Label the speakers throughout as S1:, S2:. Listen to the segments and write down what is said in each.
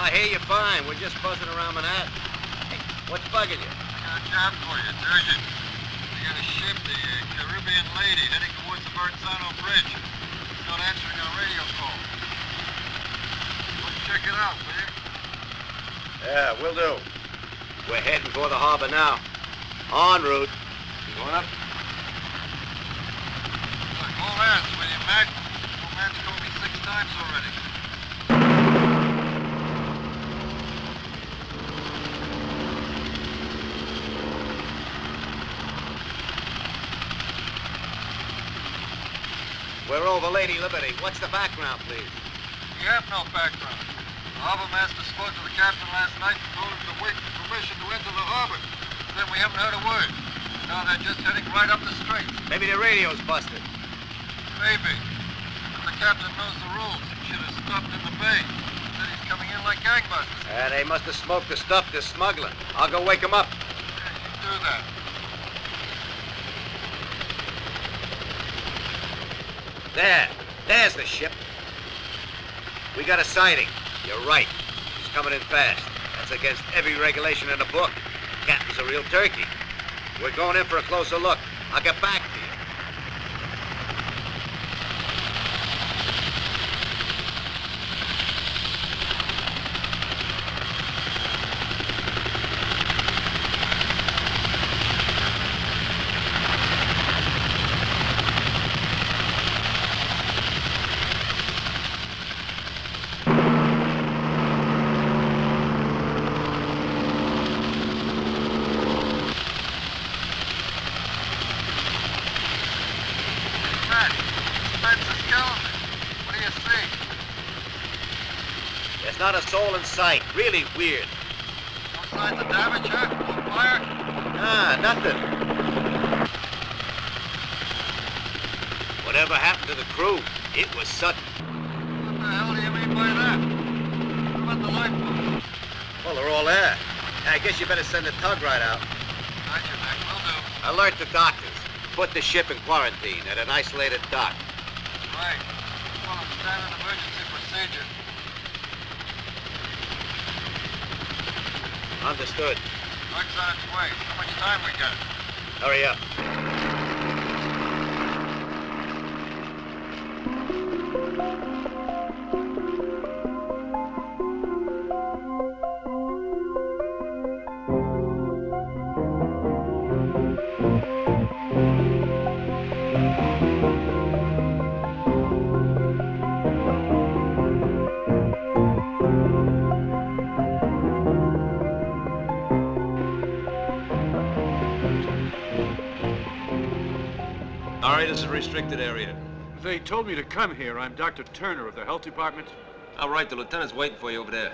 S1: I hear you fine. We're just buzzing around Manhattan. Hey, what's bugging you?
S2: I got a job for you. It's urgent. We got a ship, the Caribbean Lady, heading towards the Verrazano Bridge. It's not answering our radio call. Let's check it out, will you?
S1: Yeah, will do. We're heading for the harbor now. En route.
S2: You going up? Look, hold hands, will you, Mac? Old man's told me 6 times already.
S1: We're over Lady Liberty. What's the background, please?
S2: We have no background. The harbor master spoke to the captain last night and told him to wait for permission to enter the harbor. Then we haven't heard a word. Now they're just heading right up the strait.
S1: Maybe the radio's busted.
S2: Maybe. But the captain knows the rules. He should have stopped in the bay. Said he's coming in like gangbusters.
S1: They must have smoked the stuff they're smuggling. I'll go wake them up.
S2: Yeah, you do that.
S1: There's the ship. We got a sighting. You're right. He's coming in fast. That's against every regulation in the book. Captain's a real turkey. We're going in for a closer look. I'll get back to you. Not a soul in sight. Really weird.
S2: No signs of damage, huh? No fire?
S1: Nah, nothing. Whatever happened to the crew, it was sudden.
S2: What the hell do you mean by that? What about the lifeboat?
S1: Well, they're all there. I guess you better send the tug right out.
S2: Gotcha, Mac. Will do.
S1: Alert the doctors. Put the ship in quarantine at an isolated dock.
S2: Right. Well, I'm standard emergency procedure.
S1: Understood.
S2: Tug's on its way. How much time we got?
S1: Hurry up.
S3: This is a restricted area.
S4: They told me to come here. I'm Dr. Turner of the Health Department.
S3: All right, the lieutenant's waiting for you over there.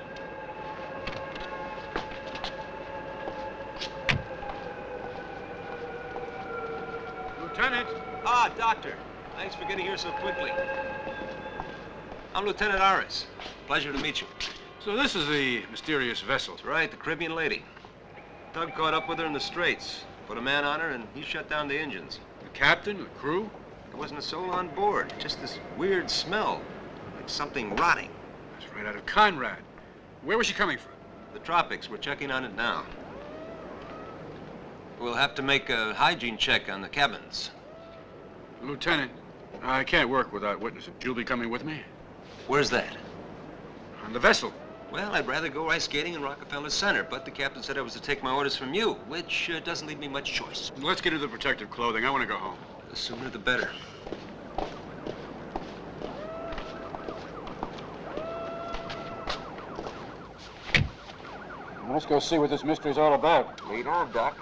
S4: Lieutenant!
S3: Ah, Doctor. Thanks for getting here so quickly. I'm Lieutenant Aris. Pleasure to meet you.
S4: So this is the mysterious vessel.
S3: That's right, the Caribbean Lady. Tug caught up with her in the Straits. Put a man on her, and he shut down the engines.
S4: The captain, the crew?
S3: There wasn't a soul on board. Just this weird smell, like something rotting.
S4: That's right out of Conrad. Where was she coming from?
S3: The tropics. We're checking on it now. We'll have to make a hygiene check on the cabins.
S4: Lieutenant, I can't work without witnesses. You'll be coming with me?
S3: Where's that?
S4: On the vessel.
S3: Well, I'd rather go ice skating in Rockefeller Center, but the captain said I was to take my orders from you, which doesn't leave me much choice.
S4: Let's get into the protective clothing. I want to go home.
S3: The sooner the better.
S4: Let's go see what this mystery's all about.
S3: Lead on, Doc.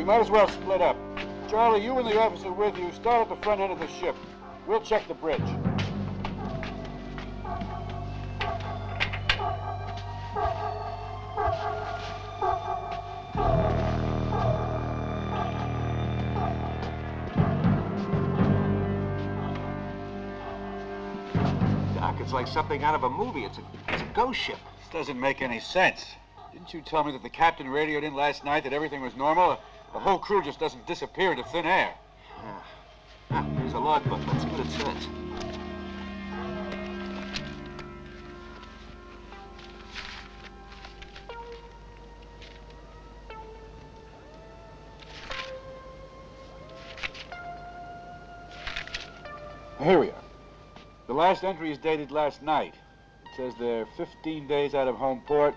S4: Might as well split up. Charlie, you and the officer with you start at the front end of the ship. We'll check the bridge.
S3: Sounds like something out of a movie. It's a ghost ship.
S4: This doesn't make any sense. Didn't you tell me that the captain radioed in last night that everything was normal? The whole crew just doesn't disappear into thin air.
S3: There's a logbook. Let's see what it says.
S4: Here we are. The last entry is dated last night. It says they're 15 days out of home port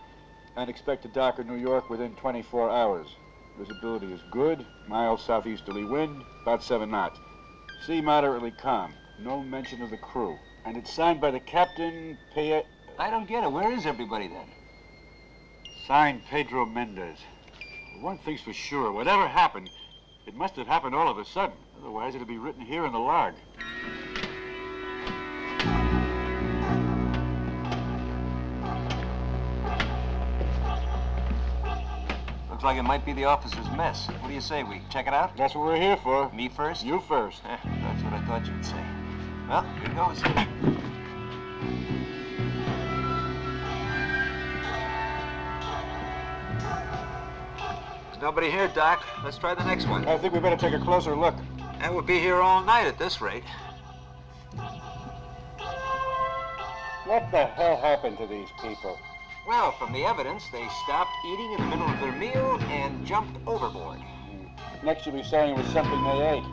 S4: and expect to dock in New York within 24 hours. Visibility is good, mild southeasterly wind, about 7 knots. Sea moderately calm, no mention of the crew. And it's signed by the captain,
S3: I don't get it. Where is everybody then?
S4: Signed Pedro Mendez. One thing's for sure, whatever happened, it must have happened all of a sudden. Otherwise, it'll be written here in the log.
S3: Looks like it might be the officer's mess. What do you say, we check it out?
S4: That's what we're here for.
S3: Me first?
S4: You first.
S3: That's what I thought you'd say. Well, here goes. There's nobody here, Doc. Let's try the next one.
S4: I think we better take a closer look.
S3: And we'll be here all night at this rate.
S4: What the hell happened to these people?
S3: Well, from the evidence, they stopped eating in the middle of their meal and jumped overboard.
S4: Next you'll be saying it was something they ate.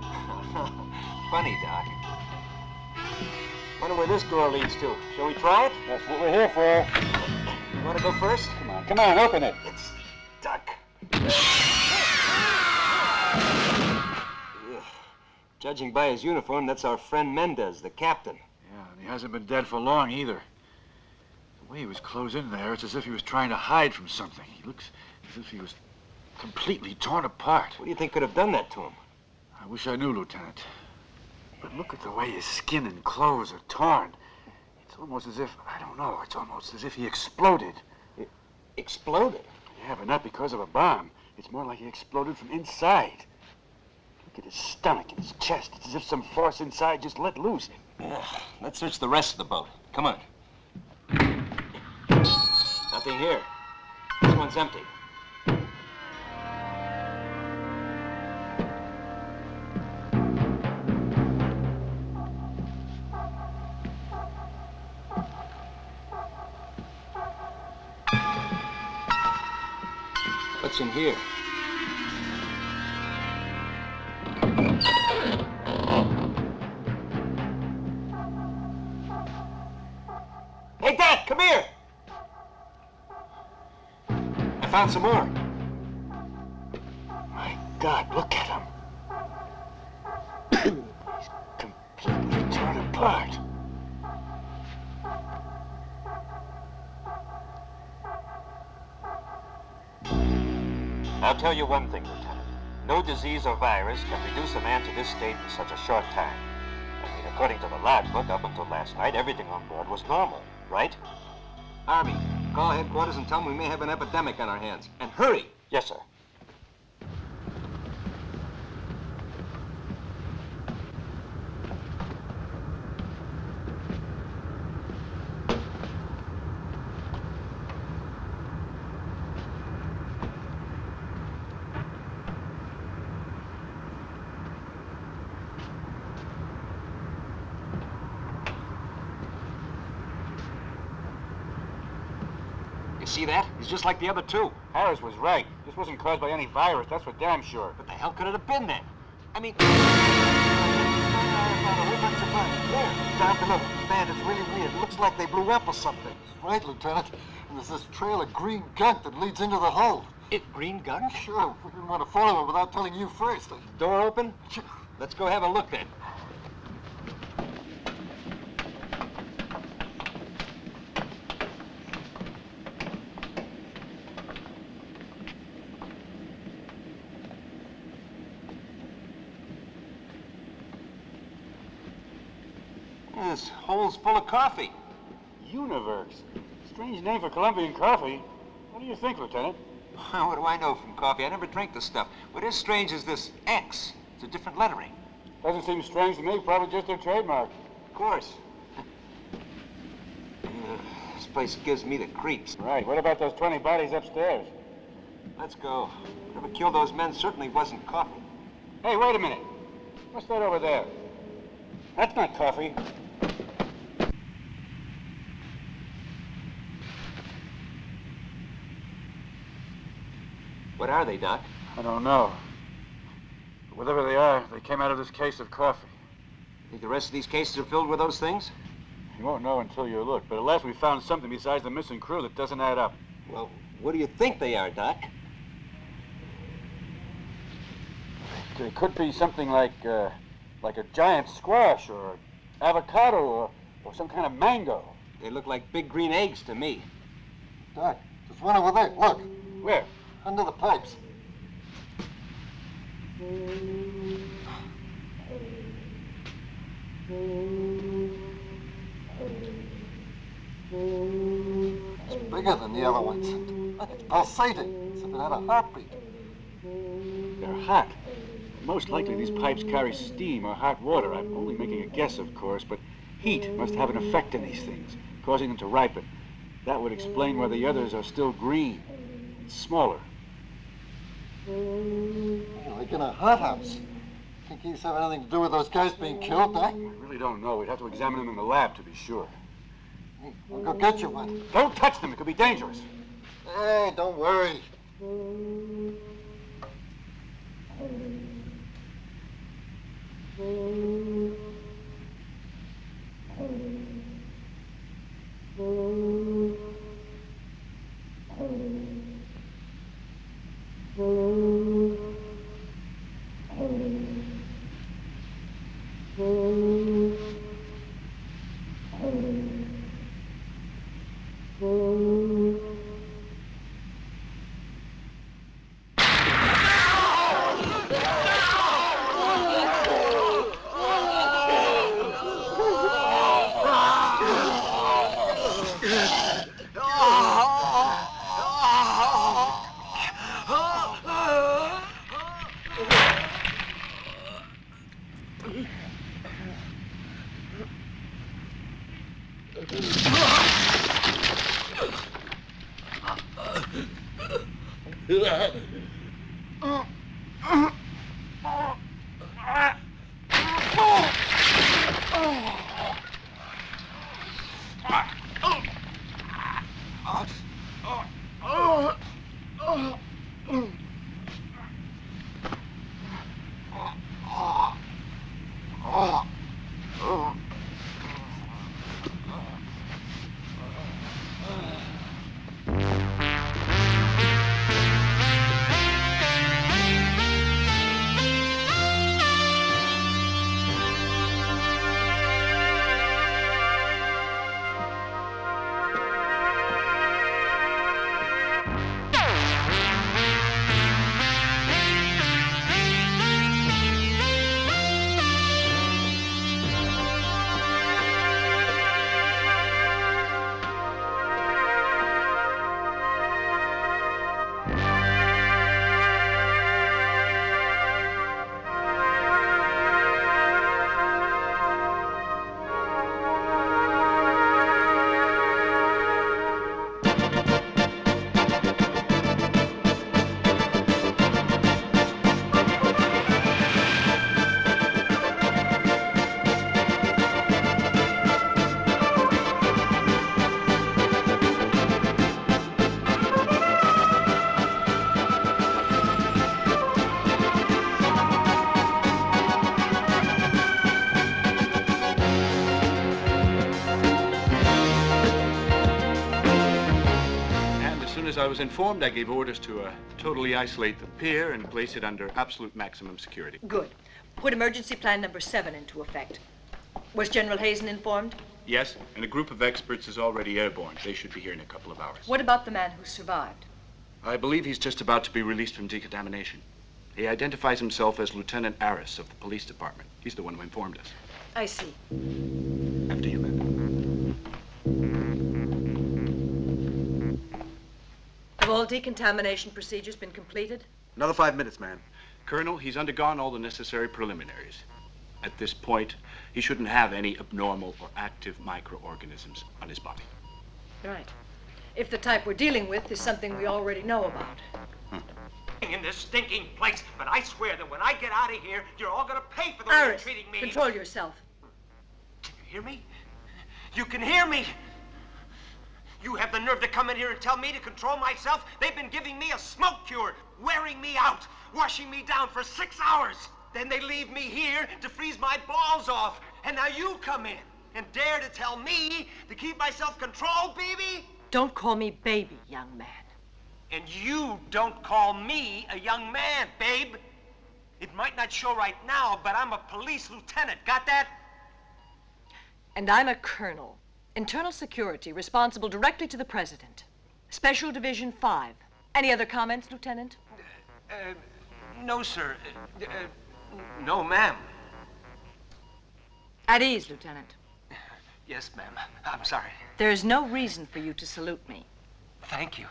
S3: Funny, Doc. Wonder where this door leads to. Shall we try it?
S4: That's what we're here for.
S3: You want to go first?
S4: Come on, open it.
S3: It's stuck. Judging by his uniform, that's our friend Mendez, the captain.
S4: Yeah, and he hasn't been dead for long either. The way he was closed in there, it's as if he was trying to hide from something. He looks as if he was completely torn apart.
S3: What do you think could have done that to him?
S4: I wish I knew, Lieutenant. But look at the way his skin and clothes are torn. It's almost as if, I don't know, it's almost as if he exploded.
S3: Exploded?
S4: Yeah, but not because of a bomb. It's more like he exploded from inside. Look at his stomach and his chest. It's as if some force inside just let loose.
S3: Yeah, let's search the rest of the boat. Come on. Nothing here. This one's empty. What's in here? Hey, Dad, come here! I found some more.
S4: My God, look at him. He's completely torn apart.
S5: I'll tell you one thing, Lieutenant. No disease or virus can reduce a man to this state in such a short time. I mean, according to the logbook, up until last night, everything on board was normal, right?
S3: Army, call headquarters and tell them we may have an epidemic on our hands. And hurry!
S5: Yes, sir.
S3: See that? He's just like the other two.
S4: Harris was right. This wasn't caused by any virus, that's for damn sure.
S3: What the hell could it have been then? I mean...
S2: Down below. Man, it's really weird. It looks like they blew up or something. That's right, Lieutenant. And there's this trail of green gunk that leads into the hold.
S3: Green gunk?
S2: Sure, we didn't want to follow it without telling you first.
S3: Door open? Let's go have a look then. This hole's full of coffee.
S4: Universe. Strange name for Colombian coffee. What do you think, Lieutenant?
S3: What do I know from coffee? I never drink this stuff. What is strange is this X. It's a different lettering.
S4: Doesn't seem strange to me. Probably just their trademark.
S3: Of course. This place gives me the creeps.
S4: Right. What about those 20 bodies upstairs?
S3: Let's go. Whatever killed those men certainly wasn't coffee.
S4: Hey, wait a minute. What's that over there? That's not coffee.
S3: What are they, Doc?
S4: I don't know. But whatever they are, they came out of this case of coffee.
S3: Think the rest of these cases are filled with those things?
S4: You won't know until you look, but at last we found something besides the missing crew that doesn't add up.
S3: Well, what do you think they are, Doc?
S4: It could be something like a giant squash or avocado or some kind of mango.
S3: They look like big green eggs to me.
S2: Doc, there's one over there. Look,
S4: Where?
S2: under the pipes. It's bigger than the other ones. Look, it's pulsating, as if it had a heartbeat.
S4: They're hot. Most likely these pipes carry steam or hot water. I'm only making a guess, of course, but heat must have an effect on these things, causing them to ripen. That would explain why the others are still green, smaller.
S2: Like in a hothouse. Think these have anything to do with those guys being killed, Doc?
S4: I really don't know. We'd have to examine them in the lab to be sure.
S2: Hey, I'll go get you one.
S4: Don't touch them. It could be dangerous.
S2: Hey, don't worry.
S6: I was informed, I gave orders to totally isolate the pier and place it under absolute maximum security.
S7: Good. Put emergency plan number 7 into effect. Was General Hazen informed?
S6: Yes, and a group of experts is already airborne. They should be here in a couple of hours.
S7: What about the man who survived?
S6: I believe he's just about to be released from decontamination. He identifies himself as Lieutenant Aris of the police department. He's the one who informed us.
S7: I see.
S6: After you, ma'am.
S7: Have all decontamination procedures been completed?
S6: Another 5 minutes, ma'am. Colonel, he's undergone all the necessary preliminaries. At this point, he shouldn't have any abnormal or active microorganisms on his body.
S7: Right. If the type we're dealing with is something we already know about.
S8: In this stinking place, but I swear that when I get out of here, you're all gonna pay for the way you're
S7: Iris,
S8: treating me.
S7: control yourself.
S8: Can you hear me? You can hear me. You have the nerve to come in here and tell me to control myself? They've been giving me a smoke cure, wearing me out, washing me down for 6 hours. Then they leave me here to freeze my balls off. And now you come in and dare to tell me to keep my self-control, baby?
S7: Don't call me baby, young man.
S8: And you don't call me a young man, babe. It might not show right now, but I'm a police lieutenant. Got that?
S7: And I'm a colonel. Internal security, responsible directly to the president. Special Division 5. Any other comments, Lieutenant?
S8: No, sir. No, ma'am.
S7: At ease, Lieutenant.
S8: Yes, ma'am. I'm sorry.
S7: There's no reason for you to salute me.
S8: Thank you.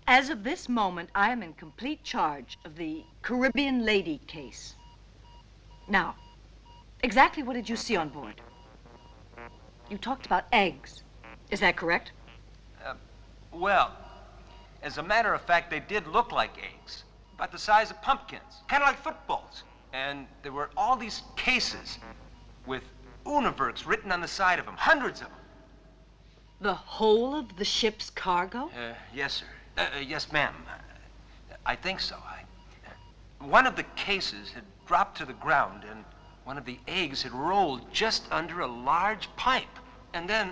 S7: As of this moment, I am in complete charge of the Caribbean lady case. Now, exactly what did you see on board? You talked about eggs. Is that correct?
S8: Well, as a matter of fact, they did look like eggs, about the size of pumpkins, kind of like footballs. And there were all these cases with Univerks written on the side of them, hundreds of them.
S7: The whole of the ship's cargo?
S8: Yes, sir. Yes, ma'am. I think so. One of the cases had dropped to the ground, and one of the eggs had rolled just under a large pipe. And then,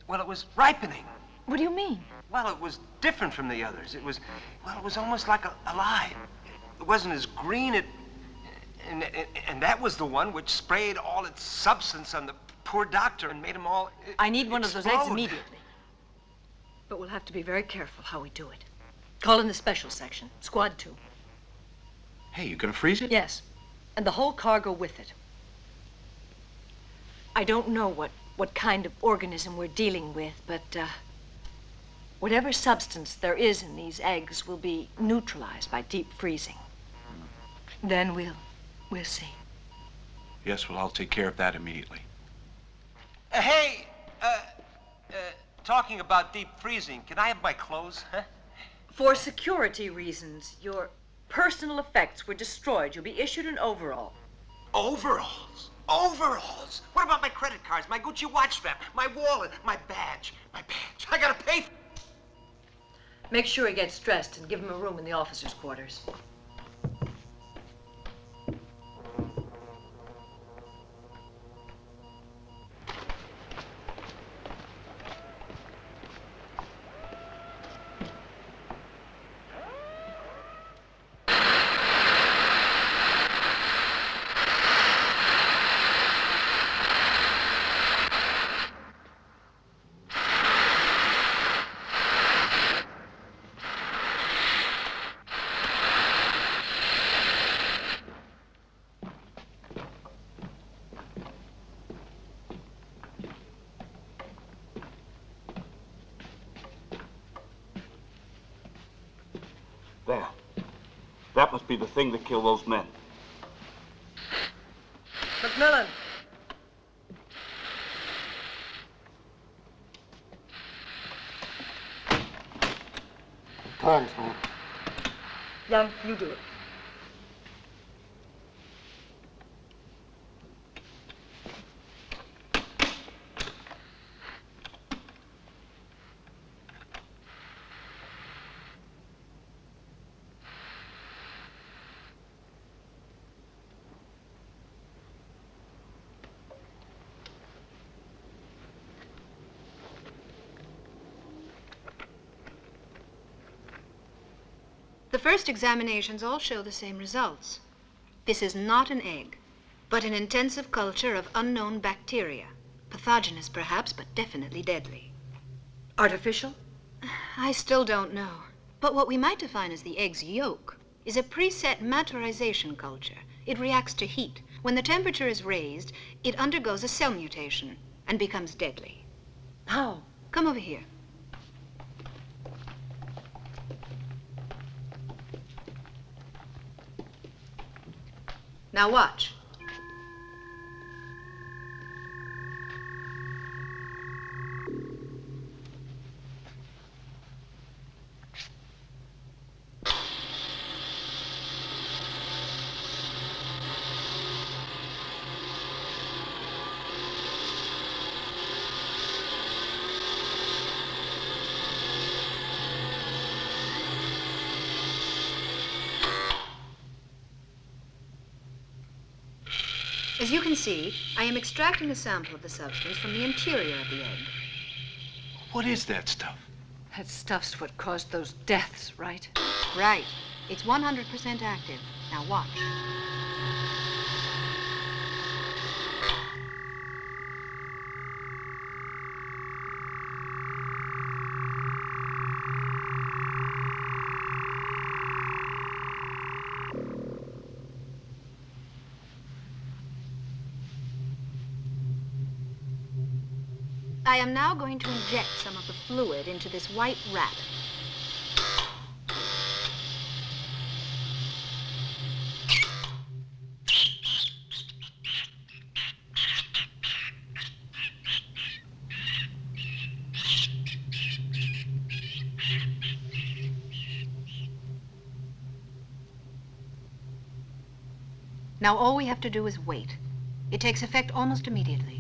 S8: well, it was ripening.
S7: What do you mean?
S8: Well, it was different from the others. It was almost like alive. It wasn't as green. And that was the one which sprayed all its substance on the poor doctor and made him all
S7: I need one of those eggs
S8: explode.
S7: immediately. But we'll have to be very careful how we do it. Call in the special section, Squad 2.
S6: Hey, you gonna freeze it?
S7: Yes, and the whole cargo with it. I don't know what kind of organism we're dealing with, but whatever substance there is in these eggs will be neutralized by deep freezing. Then we'll see.
S6: Yes, well, I'll take care of that immediately.
S8: Hey, talking about deep freezing, can I have my clothes, huh?
S7: For security reasons, your personal effects were destroyed. You'll be issued an overall.
S8: Overalls? Overalls? What about my credit cards, my Gucci watch strap, my wallet, my badge? My badge. I gotta pay for it.
S7: Make sure he gets dressed and give him a room in the officers' quarters.
S5: There. That must be the thing that killed those men.
S7: Macmillan!
S2: Thanks, man.
S7: Young, you do it.
S9: The first examinations all show the same results. This is not an egg, but an intensive culture of unknown bacteria. Pathogenous, perhaps, but definitely deadly.
S7: Artificial?
S9: I still don't know. But what we might define as the egg's yolk is a preset maturization culture. It reacts to heat. When the temperature is raised, it undergoes a cell mutation and becomes deadly.
S7: How?
S9: Come over here. Now watch. As you can see, I am extracting a sample of the substance from the interior of the egg.
S4: What is that stuff?
S7: That stuff's what caused those deaths, right?
S9: Right. It's 100% active. Now watch. I am now going to inject some of the fluid into this white rat. Now all we have to do is wait. It takes effect almost immediately.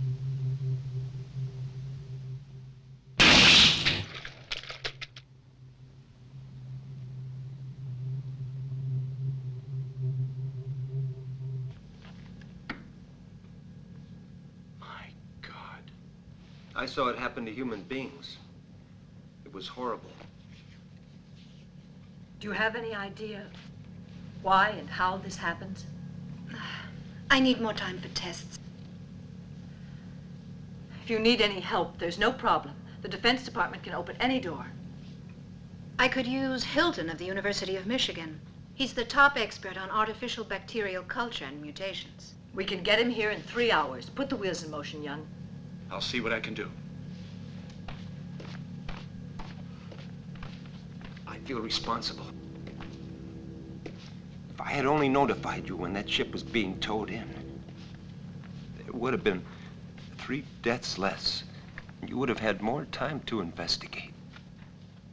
S8: I saw it happen to human beings. It was horrible.
S7: Do you have any idea why and how this happens?
S9: I need more time for tests.
S7: If you need any help, there's no problem. The Defense Department can open any door.
S9: I could use Hilton of the University of Michigan. He's the top expert on artificial bacterial culture and mutations.
S7: We can get him here in 3 hours. Put the wheels in motion, young.
S6: I'll see what I can do.
S8: I feel responsible. If I had only notified you when that ship was being towed in, there would have been 3 deaths less. You would have had more time to investigate.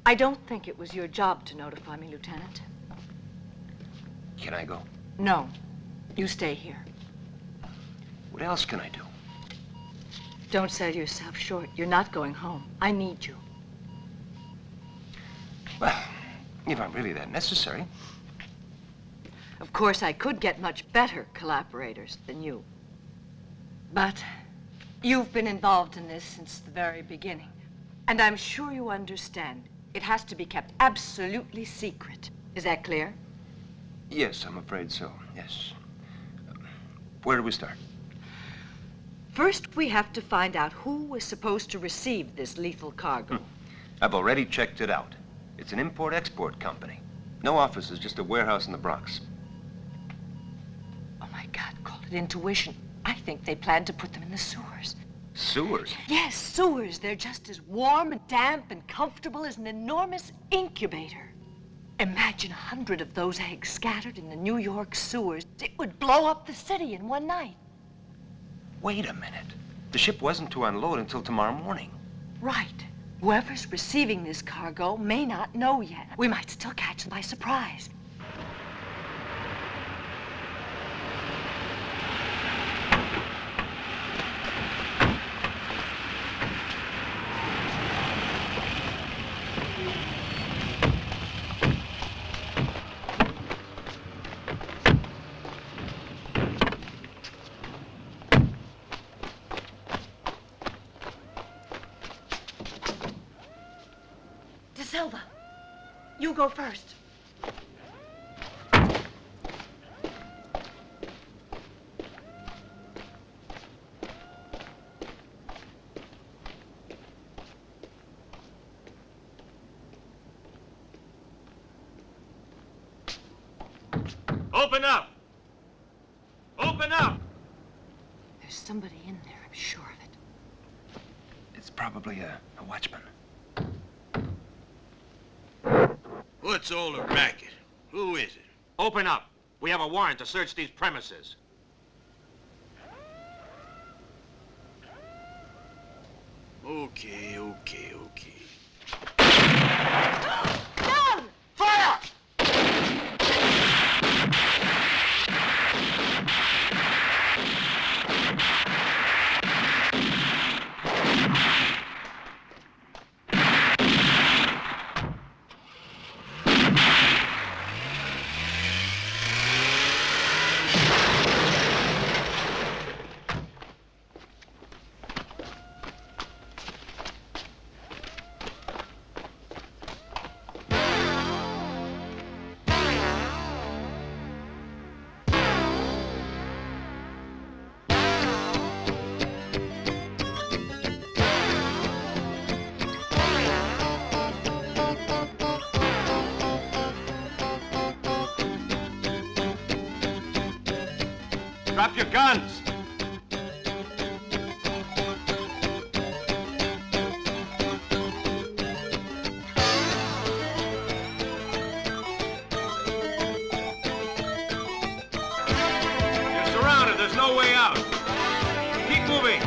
S7: I don't think it was your job to notify me, Lieutenant.
S8: Can I go?
S7: No. You stay here.
S8: What else can I do?
S7: Don't sell yourself short. You're not going home. I need you.
S8: Well, if I'm really that necessary.
S7: Of course, I could get much better collaborators than you. But you've been involved in this since the very beginning. And I'm sure you understand. It has to be kept absolutely secret. Is that clear?
S8: Yes, I'm afraid so, yes. Where do we start?
S7: First, we have to find out who was supposed to receive this lethal cargo.
S8: I've already checked it out. It's an import-export company. No offices, just a warehouse in the Bronx.
S7: Oh, my God, call it intuition. I think they planned to put them in the sewers.
S8: Sewers?
S7: Yes, sewers. They're just as warm and damp and comfortable as an enormous incubator. Imagine 100 of those eggs scattered in the New York sewers. It would blow up the city in one night.
S8: Wait a minute. The ship wasn't to unload until tomorrow morning.
S7: Right. Whoever's receiving this cargo may not know yet. We might still catch them by surprise. Silva, you go first.
S8: Open up! Open up!
S7: There's somebody in there, I'm sure of it.
S8: It's probably a watchman.
S1: What's all the racket? Who is it?
S5: Open up. We have a warrant to search these premises.
S1: Okay.
S7: Down!
S5: Fire!
S3: Drop your guns! You're surrounded. There's no way out. Keep moving.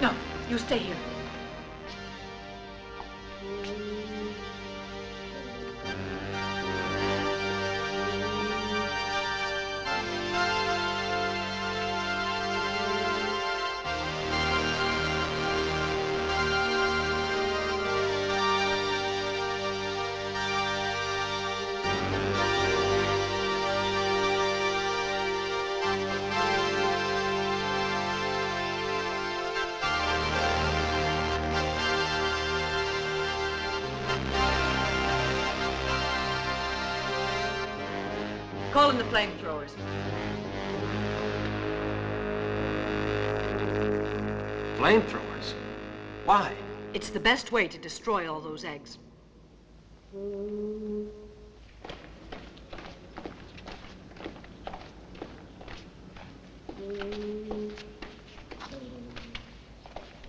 S7: No, you stay here. Call in the flamethrowers.
S3: Flamethrowers? Why?
S7: It's the best way to destroy all those eggs.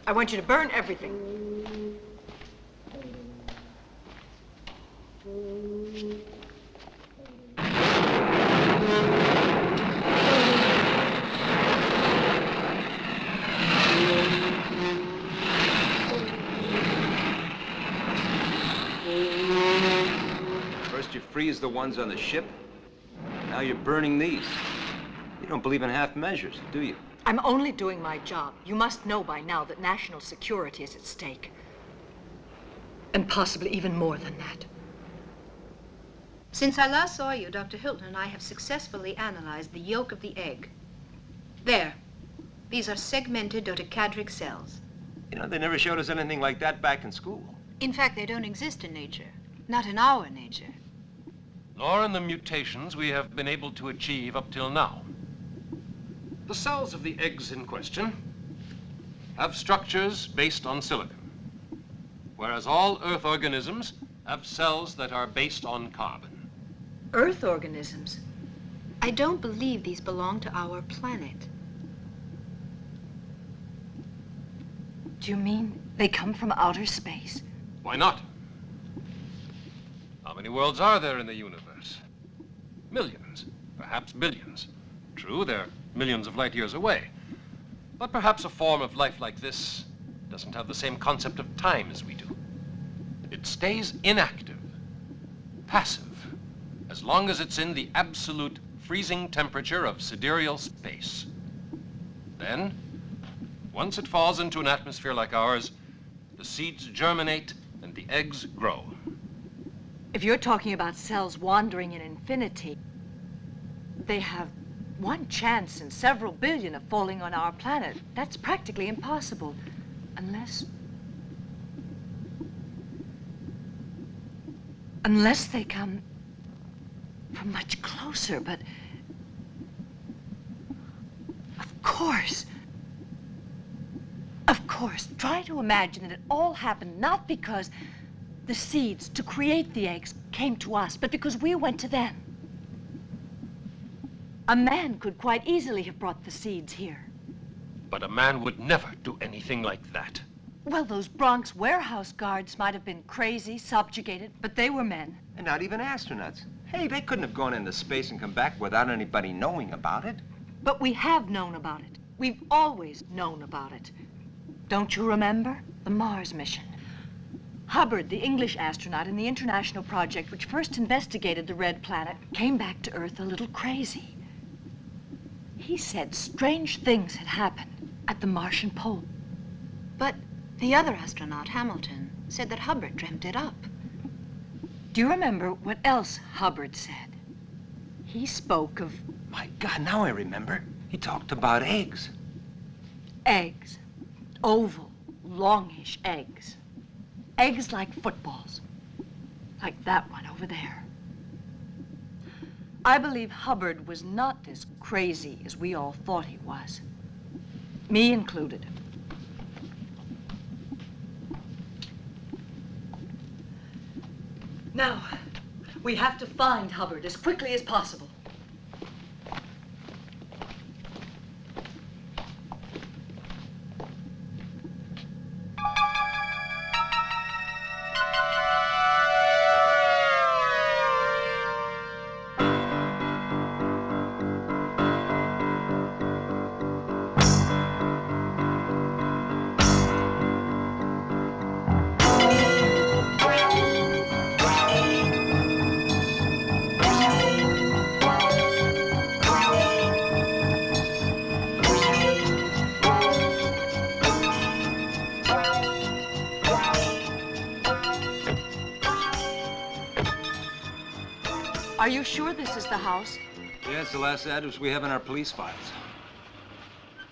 S7: I want you to burn everything.
S3: First you freeze the ones on the ship. Now you're burning these. You don't believe in half measures, do you?
S7: I'm only doing my job. You must know by now that national security is at stake. And possibly even more than that.
S9: Since I last saw you, Dr. Hilton and I have successfully analyzed the yolk of the egg. There. These are segmented dodecadric cells.
S3: You know, they never showed us anything like that back in school.
S9: In fact, they don't exist in nature. Not in our nature.
S10: Nor in the mutations we have been able to achieve up till now. The cells of the eggs in question have structures based on silicon, whereas all Earth organisms have cells that are based on carbon.
S7: Earth organisms?
S9: I don't believe these belong to our planet.
S7: Do you mean they come from outer space?
S10: Why not? How many worlds are there in the universe? Millions, perhaps billions. True, they're millions of light years away. But perhaps a form of life like this doesn't have the same concept of time as we do. It stays inactive, passive, as long as it's in the absolute freezing temperature of sidereal space. Then, once it falls into an atmosphere like ours, the seeds germinate and the eggs grow.
S7: If you're talking about cells wandering in infinity, they have one chance in several billion of falling on our planet. That's practically impossible, unless they come from much closer, but of course, try to imagine that it all happened not because the seeds to create the eggs came to us, but because we went to them. A man could quite easily have brought the seeds here.
S10: But a man would never do anything like that.
S7: Well, those Bronx warehouse guards might have been crazy, subjugated, but they were men.
S8: And not even astronauts. Hey, they couldn't have gone into space and come back without anybody knowing about it.
S7: But we have known about it. We've always known about it. Don't you remember? The Mars mission. Hubbard, the English astronaut in the international project which first investigated the red planet, came back to Earth a little crazy. He said strange things had happened at the Martian pole.
S9: But the other astronaut, Hamilton, said that Hubbard dreamt it up.
S7: Do you remember what else Hubbard said? He spoke of
S3: My God, now I remember. He talked about eggs.
S7: eggs. Oval, longish eggs. Eggs like footballs. Like that one over there. I believe Hubbard was not as crazy as we all thought he was. Me included. Now, we have to find Hubbard as quickly as possible. Are you sure this is the house?
S3: Yeah, it's the last address we have in our police files.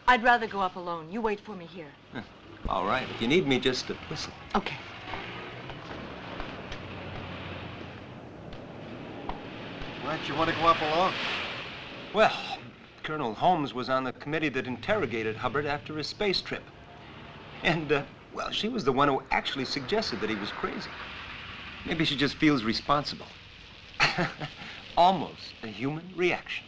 S7: I'd rather go up alone. You wait for me here.
S3: All right, if you need me, just whistle.
S7: Okay.
S2: Why'd you want to go up alone?
S3: Well, Colonel Holmes was on the committee that interrogated Hubbard after his space trip. And, well, she was the one who actually suggested that he was crazy. Maybe she just feels responsible. Almost a human reaction.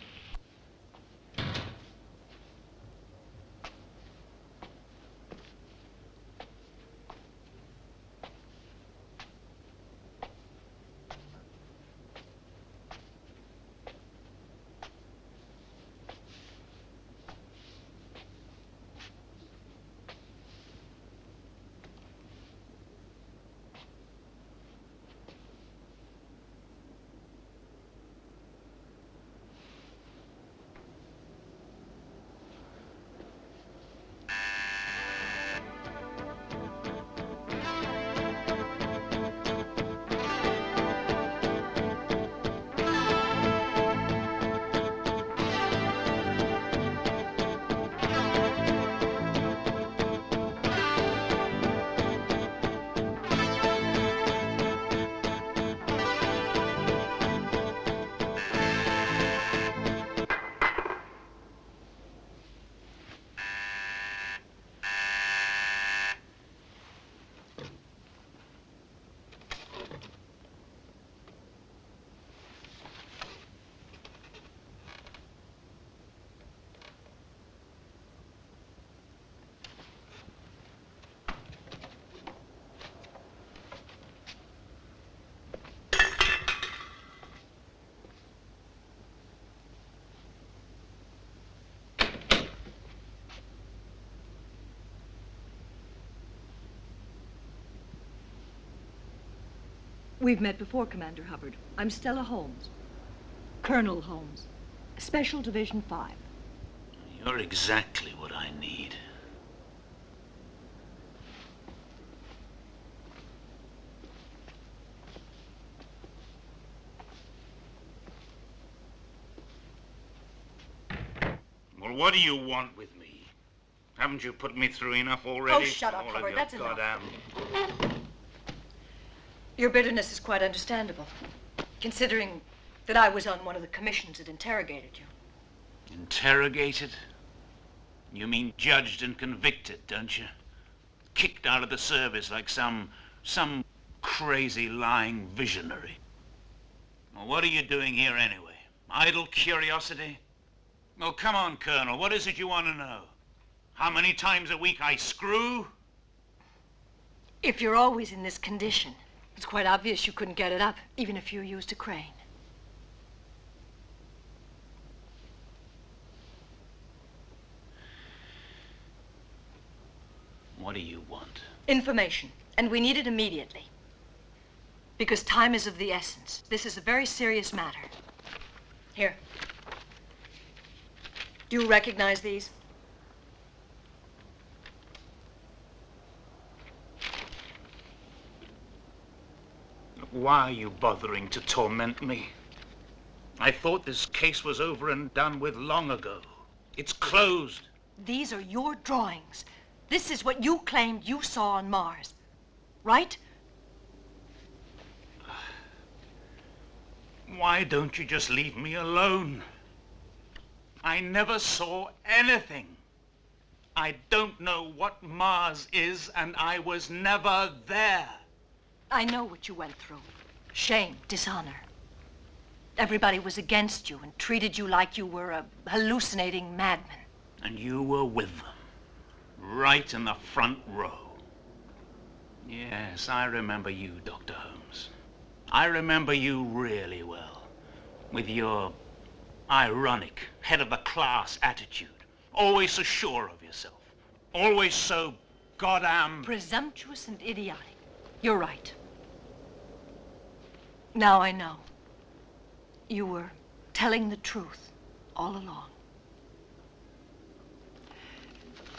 S7: We've met before, Commander Hubbard. I'm Stella Holmes. Colonel Holmes. Special Division 5.
S11: You're exactly what I need. Well, what do you want with me? Haven't you put me through enough already?
S7: Oh, shut up,
S11: All of
S7: Hubbard.
S11: your
S7: That's enough.
S11: goddamn...
S7: Your bitterness is quite understandable, considering that I was on one of the commissions that interrogated you.
S11: Interrogated? You mean judged and convicted, don't you? Kicked out of the service like some crazy lying visionary. Well, what are you doing here anyway? Idle curiosity? Well, come on, Colonel. What is it you want to know? How many times a week I screw?
S7: If you're always in this condition, it's quite obvious you couldn't get it up, even if you used a crane.
S11: What do you want?
S7: Information, and we need it immediately. Because time is of the essence. This is a very serious matter. Here. Do you recognize these?
S11: Why are you bothering to torment me? I thought this case was over and done with long ago. It's closed.
S7: These are your drawings. This is what you claimed you saw on Mars, right?
S11: Why don't you just leave me alone? I never saw anything. I don't know what Mars is, and I was never there.
S7: I know what you went through. Shame, dishonor. Everybody was against you and treated you like you were a hallucinating madman.
S11: And you were with them, right in the front row. Yes, I remember you, Dr. Holmes. I remember you really well, with your ironic, head-of-the-class attitude. Always so sure of yourself. Always so goddamn...
S7: Presumptuous and idiotic. You're right. Now I know. You were telling the truth all along.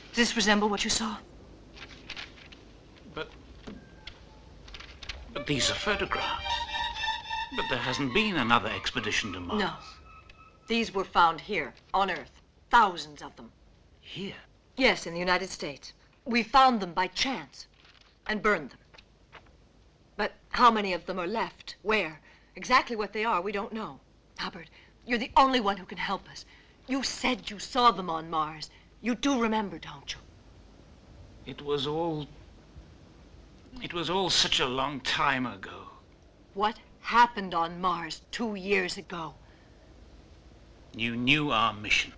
S7: Does this resemble what you saw?
S11: But these are photographs. But there hasn't been another expedition to Mars.
S7: No. These were found here, on Earth. Thousands of them.
S11: Here?
S7: Yes, in the United States. We found them by chance and burned them. But how many of them are left? Where? Exactly what they are, we don't know. Hubbard, you're the only one who can help us. You said you saw them on Mars. You do remember, don't you?
S11: It was all such a long time ago.
S7: What happened on Mars 2 years ago?
S11: You knew our mission.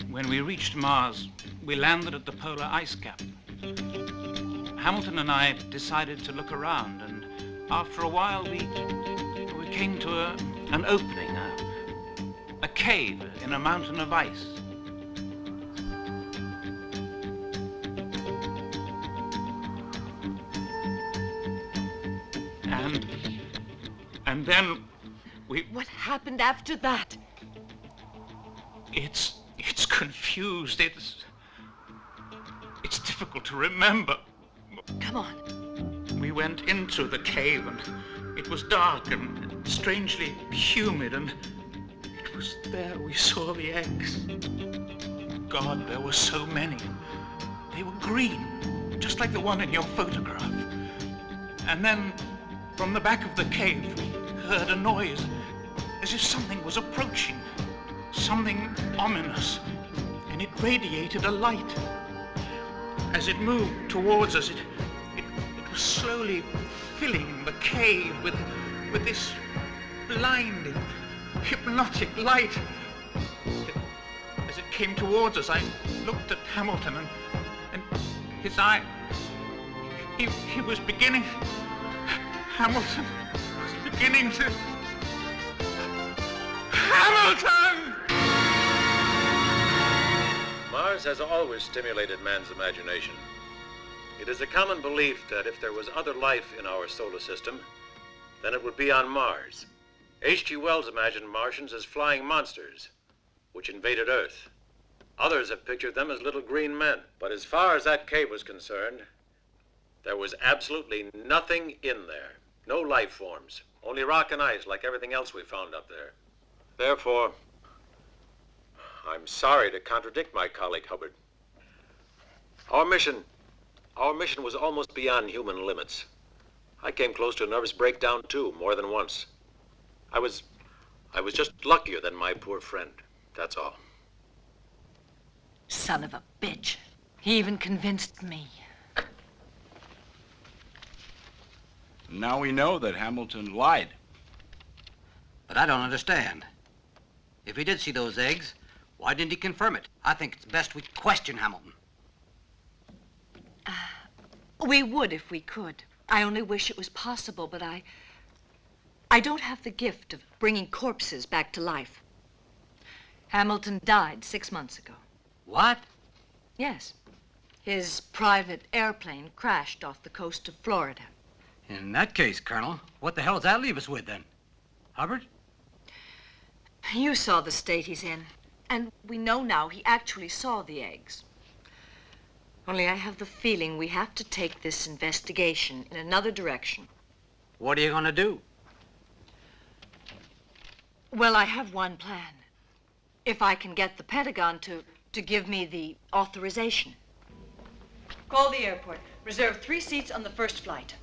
S11: When we reached Mars, we landed at the polar ice cap. Hamilton and I decided to look around, and after a while we came to an opening, a cave in a mountain of ice. And then we...
S7: What happened after that?
S11: It's confused. It's difficult to remember.
S7: Come on.
S11: We went into the cave, and it was dark and strangely humid, and it was there we saw the eggs. God, there were so many. They were green, just like the one in your photograph. And then, from the back of the cave, we heard a noise, as if something was approaching. Something ominous, and it radiated a light. As it moved towards us, it was slowly filling the cave with this blinding, hypnotic light. As it came towards us, I looked at Hamilton, and his eye, he was beginning, Hamilton was beginning to... Hamilton!
S1: Mars has always stimulated man's imagination. It is a common belief that if there was other life in our solar system, then it would be on Mars. H.G. Wells imagined Martians as flying monsters, which invaded Earth. Others have pictured them as little green men. But as far as that cave was concerned, there was absolutely nothing in there. No life forms, only rock and ice like everything else we found up there. Therefore, I'm sorry to contradict my colleague Hubbard. Our mission was almost beyond human limits. I came close to a nervous breakdown too, more than once. I was just luckier than my poor friend, that's all.
S7: Son of a bitch. He even convinced me.
S6: Now we know that Hamilton lied.
S12: But I don't understand. If he did see those eggs, why didn't he confirm it? I think it's best we question Hamilton.
S7: We would if we could. I only wish it was possible, but I don't have the gift of bringing corpses back to life. Hamilton died 6 months ago.
S12: What?
S7: Yes. His private airplane crashed off the coast of Florida.
S12: In that case, Colonel, what the hell does that leave us with then? Hubbard?
S7: You saw the state he's in. And we know now he actually saw the eggs. Only I have the feeling we have to take this investigation in another direction.
S12: What are you going to do?
S7: Well, I have one plan. If I can get the Pentagon to give me the authorization. Call the airport. Reserve 3 seats on the first flight.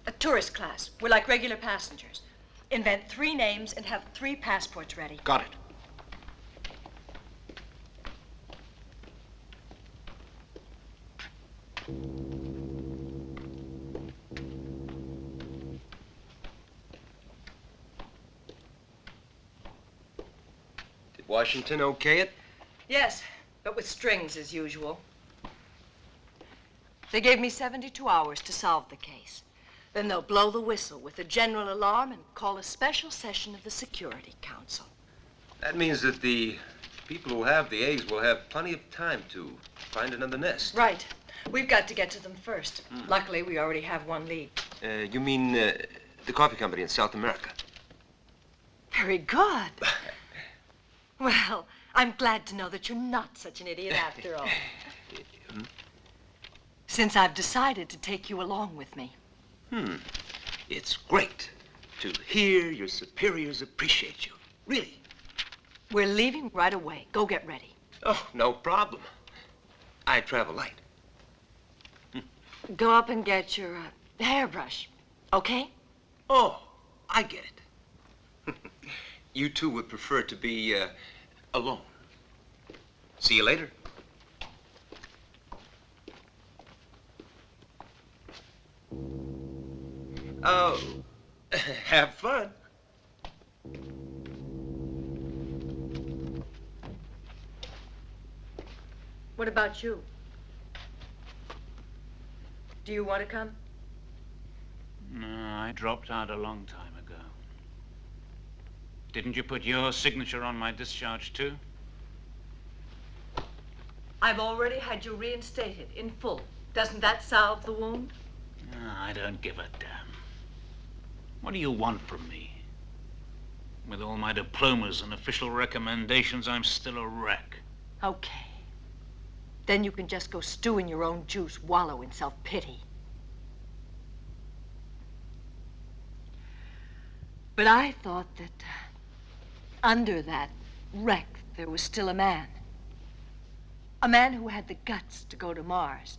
S7: A tourist class. We're like regular passengers. Invent 3 names and have 3 passports ready.
S6: Got it.
S3: Did Washington okay it?
S7: Yes, but with strings as usual. They gave me 72 hours to solve the case. Then they'll blow the whistle with a general alarm and call a special session of the Security Council.
S3: That means that the people who have the eggs will have plenty of time to find another nest.
S7: Right. We've got to get to them first. Luckily, we already have one lead.
S3: You mean the coffee company in South America?
S7: Very good. Well, I'm glad to know that you're not such an idiot after all. Since I've decided to take you along with me.
S3: It's great to hear your superiors appreciate you. Really.
S7: We're leaving right away. Go get ready.
S3: Oh, no problem. I travel light.
S7: Go up and get your hairbrush, okay?
S3: Oh, I get it. You two would prefer to be alone. See you later. Oh, have fun.
S7: What about you? Do you want to come?
S11: No, I dropped out a long time ago. Didn't you put your signature on my discharge, too?
S7: I've already had you reinstated in full. Doesn't that salve the wound?
S11: No, I don't give a damn. What do you want from me? With all my diplomas and official recommendations, I'm still a wreck.
S7: Okay. Then you can just go stew in your own juice, wallow in self-pity. But I thought that under that wreck, there was still a man. A man who had the guts to go to Mars.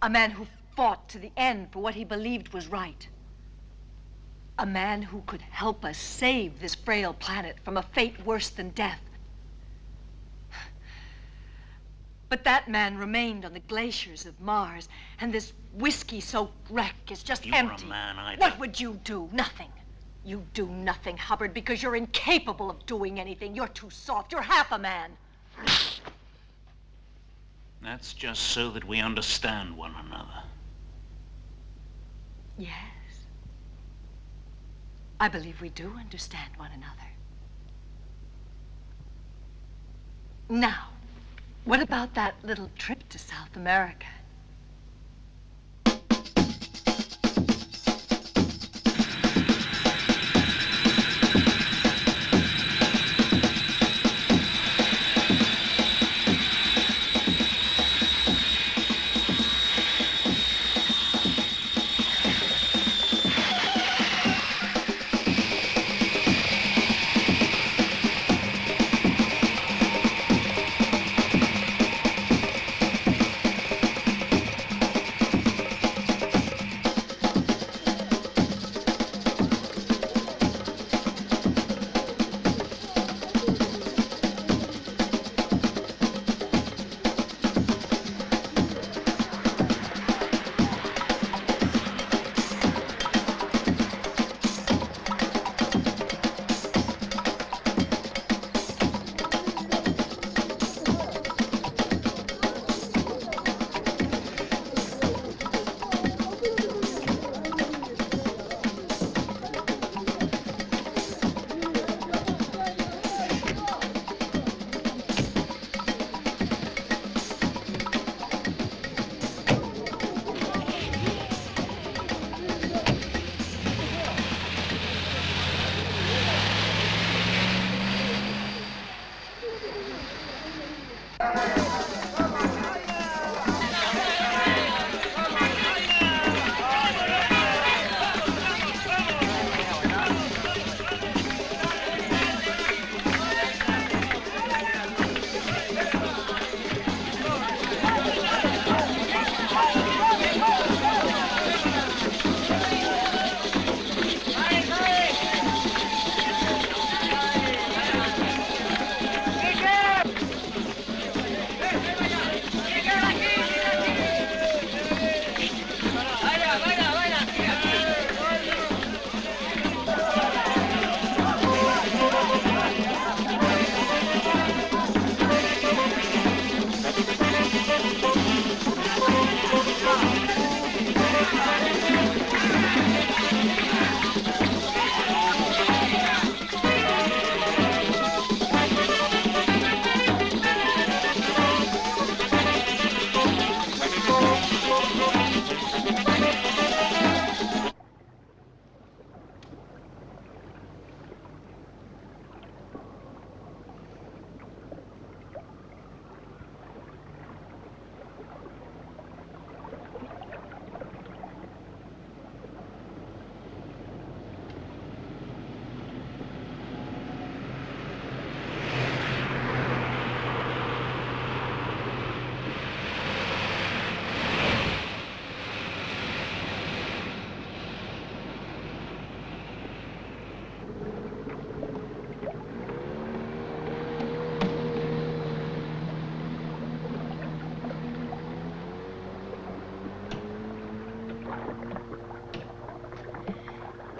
S7: A man who fought to the end for what he believed was right. A man who could help us save this frail planet from a fate worse than death. But that man remained on the glaciers of Mars, and this whiskey-soaked wreck is just empty.
S11: You're a man, I
S7: What would you do? Nothing. You do nothing, Hubbard, because you're incapable of doing anything. You're too soft. You're half a man.
S11: That's just so that we understand one another.
S7: Yes. I believe we do understand one another. Now, what about that little trip to South America?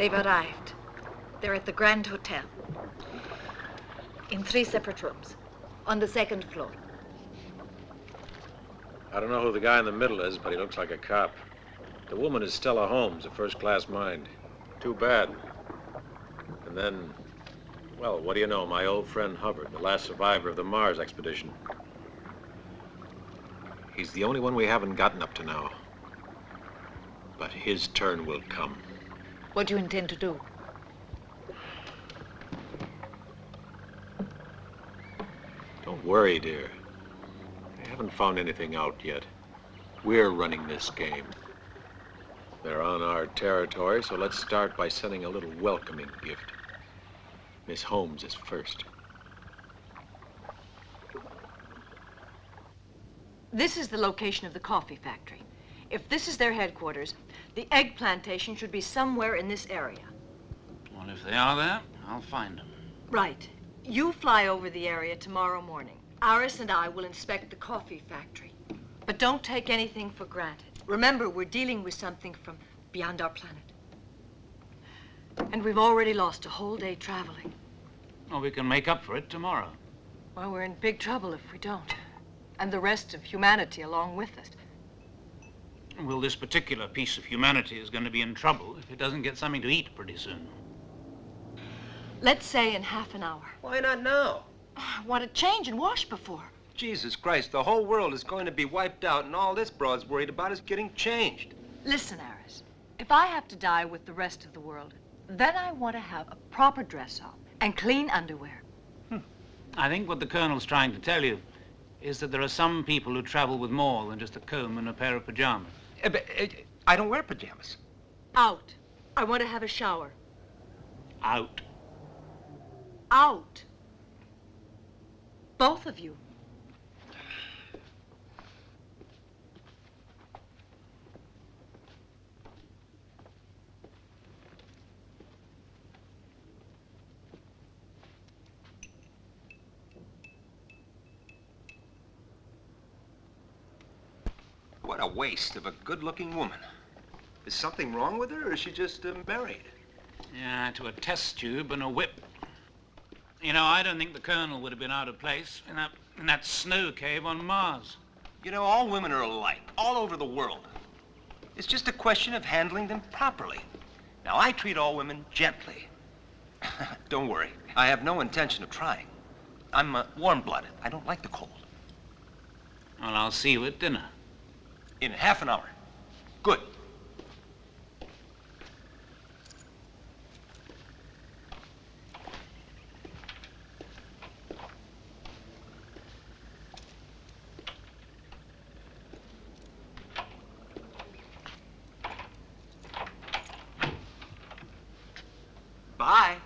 S7: They've arrived. They're at the Grand Hotel. In 3 separate rooms. On the 2nd floor.
S13: I don't know who the guy in the middle is, but he looks like a cop. The woman is Stella Holmes, a first-class mind. Too bad. And then, well, what do you know? My old friend Hubbard, the last survivor of the Mars expedition. He's the only one we haven't gotten up to now. But his turn will come.
S7: What do you intend to do?
S13: Don't worry, dear. They haven't found anything out yet. We're running this game. They're on our territory, so let's start by sending a little welcoming gift. Miss Holmes is first.
S7: This is the location of the coffee factory. If this is their headquarters, the egg plantation should be somewhere in this area.
S11: Well, if they are there, I'll find them.
S7: Right. You fly over the area tomorrow morning. Iris and I will inspect the coffee factory. But don't take anything for granted. Remember, we're dealing with something from beyond our planet. And we've already lost a whole day traveling.
S11: Well, we can make up for it tomorrow.
S7: Well, we're in big trouble if we don't. And the rest of humanity along with us.
S11: Well, this particular piece of humanity is going to be in trouble if it doesn't get something to eat pretty soon.
S7: Let's say in half an hour.
S3: Why not now?
S7: I want to change and wash before.
S3: Jesus Christ, the whole world is going to be wiped out, and all this broad's worried about is getting changed.
S7: Listen, Iris, if I have to die with the rest of the world, then I want to have a proper dress on and clean underwear.
S11: I think what the Colonel's trying to tell you is that there are some people who travel with more than just a comb and a pair of pajamas.
S3: I don't wear pajamas.
S7: Out. I want to have a shower.
S11: Out.
S7: Out. Both of you.
S3: What a waste of a good-looking woman. Is something wrong with her, or is she just married?
S11: Yeah, to a test tube and a whip. You know, I don't think the Colonel would have been out of place in that snow cave on Mars.
S3: You know, all women are alike, all over the world. It's just a question of handling them properly. Now, I treat all women gently. Don't worry, I have no intention of trying. I'm warm-blooded. I don't like the cold.
S11: Well, I'll see you at dinner.
S3: In half an hour. Good. Bye.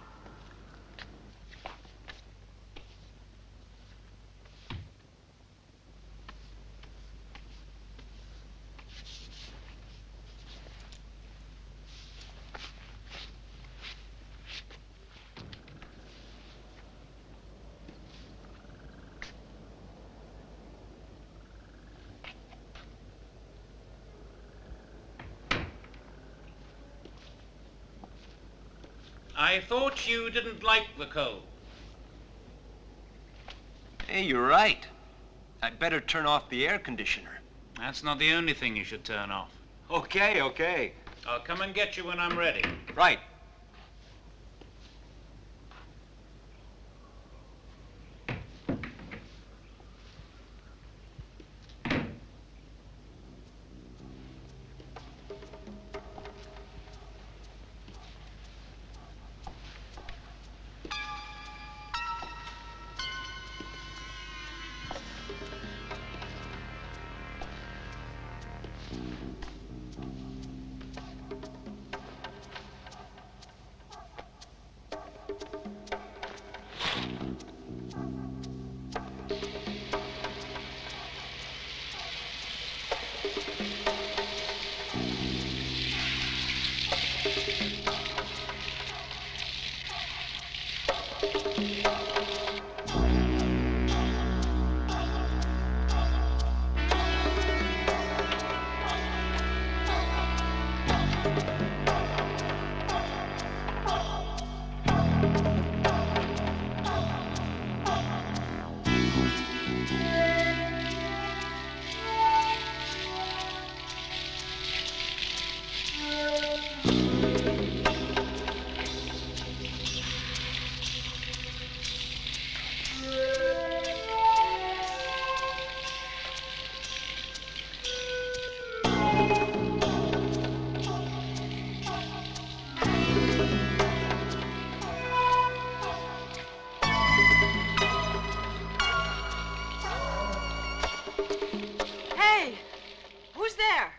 S11: I thought you didn't like the cold.
S3: Hey, you're right. I'd better turn off the air conditioner.
S11: That's not the only thing you should turn off.
S3: Okay, okay.
S11: I'll come and get you when I'm ready.
S3: Right.
S7: Who's there?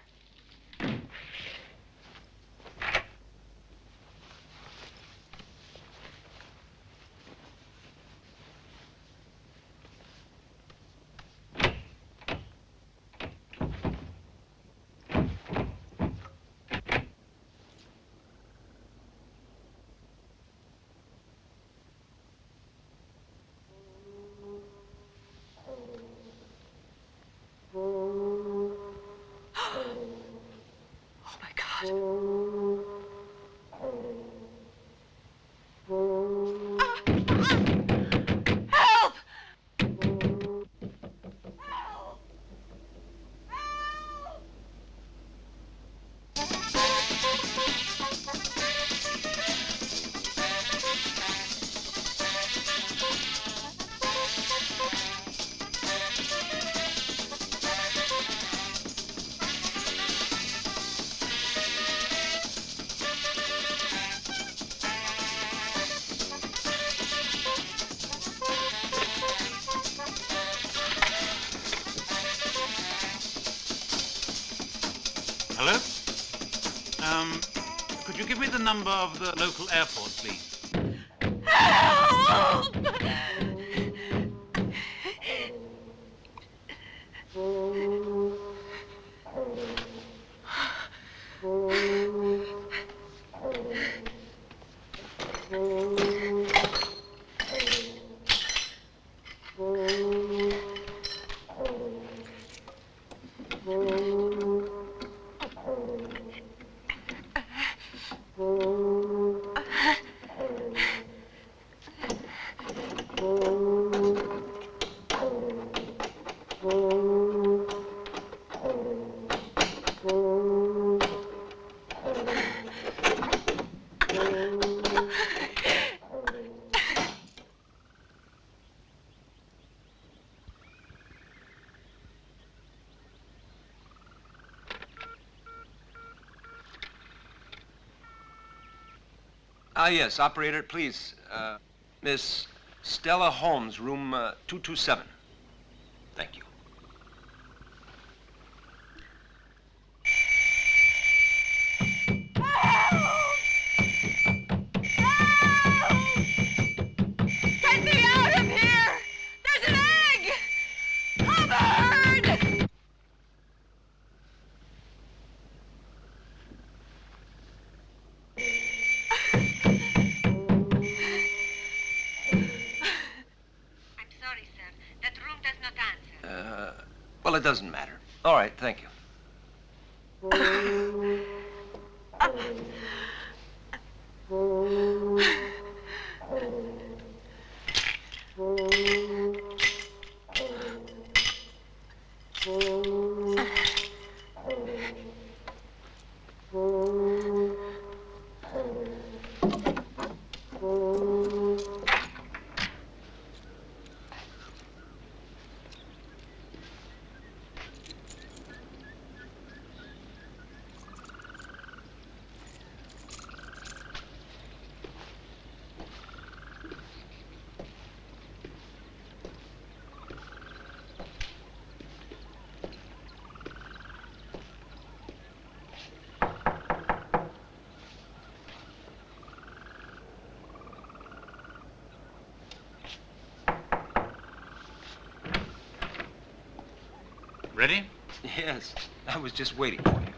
S7: Oh, my God. Help!
S11: Hello? Could you give me the number of the local airport, please?
S7: Help!
S3: Yes, operator, please. Miss Stella Holmes, room 227. Thank you.
S7: Get me out of here! There's an egg! Hubbard!
S14: I'm sorry, sir. That room does not answer.
S3: Well, it doesn't matter. All right, thank you.
S11: Ready?
S3: Yes, I was just waiting for you.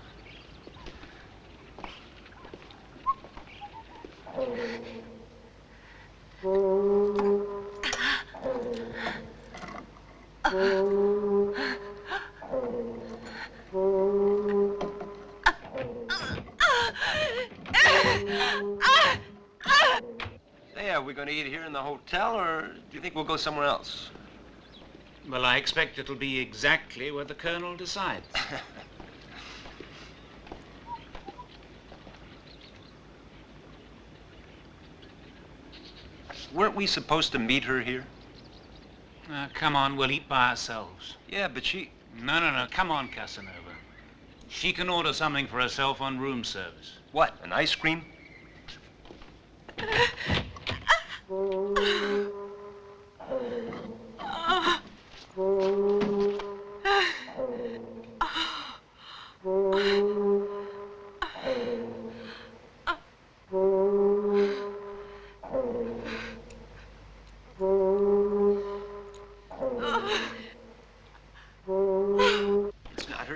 S3: Hey, are we going to eat here in the hotel, or do you think we'll go somewhere else?
S11: Well, I expect it'll be exactly where the Colonel decides.
S3: Weren't we supposed to meet her here?
S11: Come on, we'll eat by ourselves.
S3: Yeah, but she...
S11: No, come on, Casanova. She can order something for herself on room service.
S3: What, an ice cream?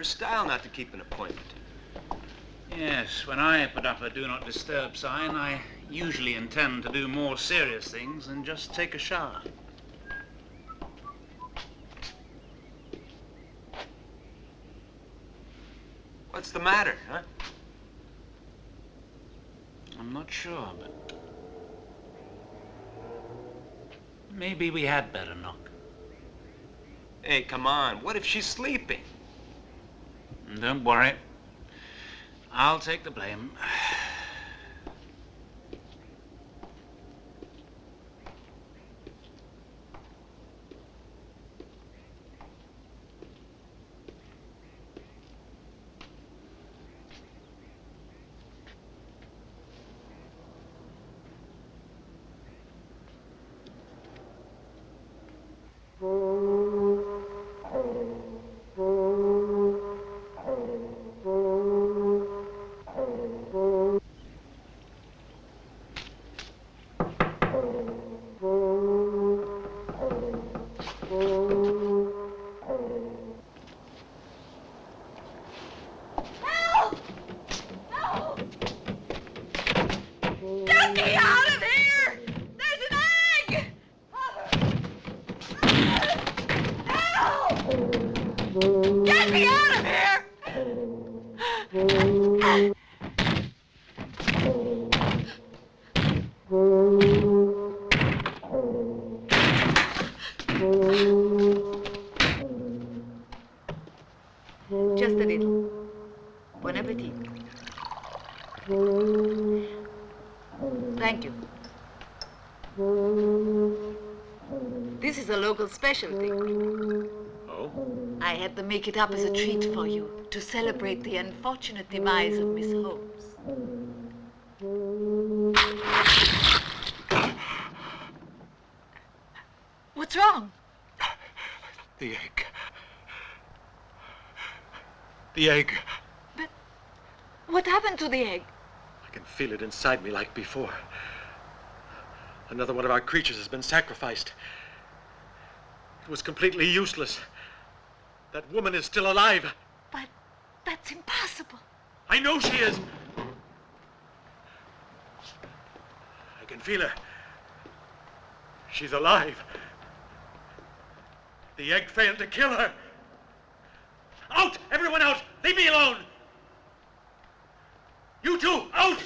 S3: her style not to keep an appointment.
S11: Yes, when I put up a do not disturb sign, I usually intend to do more serious things than just take a shower.
S3: What's the matter, huh?
S11: I'm not sure, but maybe we had better knock.
S3: Hey, come on. What if she's sleeping?
S11: Don't worry. I'll take the blame.
S15: Get me out of here! There's an egg! Help! Get me out of here!
S7: Just a little. Bon appetit. Thank you. This is a local specialty.
S13: Oh?
S7: I had to make it up as a treat for you to celebrate the unfortunate demise of Miss Holmes. What's wrong?
S13: The egg. The egg.
S7: But what happened to the egg?
S13: I can feel it inside me like before. Another one of our creatures has been sacrificed. It was completely useless. That woman is still alive.
S7: But that's impossible.
S13: I know she is. I can feel her. She's alive. The egg failed to kill her. Out! Everyone out! Leave me alone! You two, out!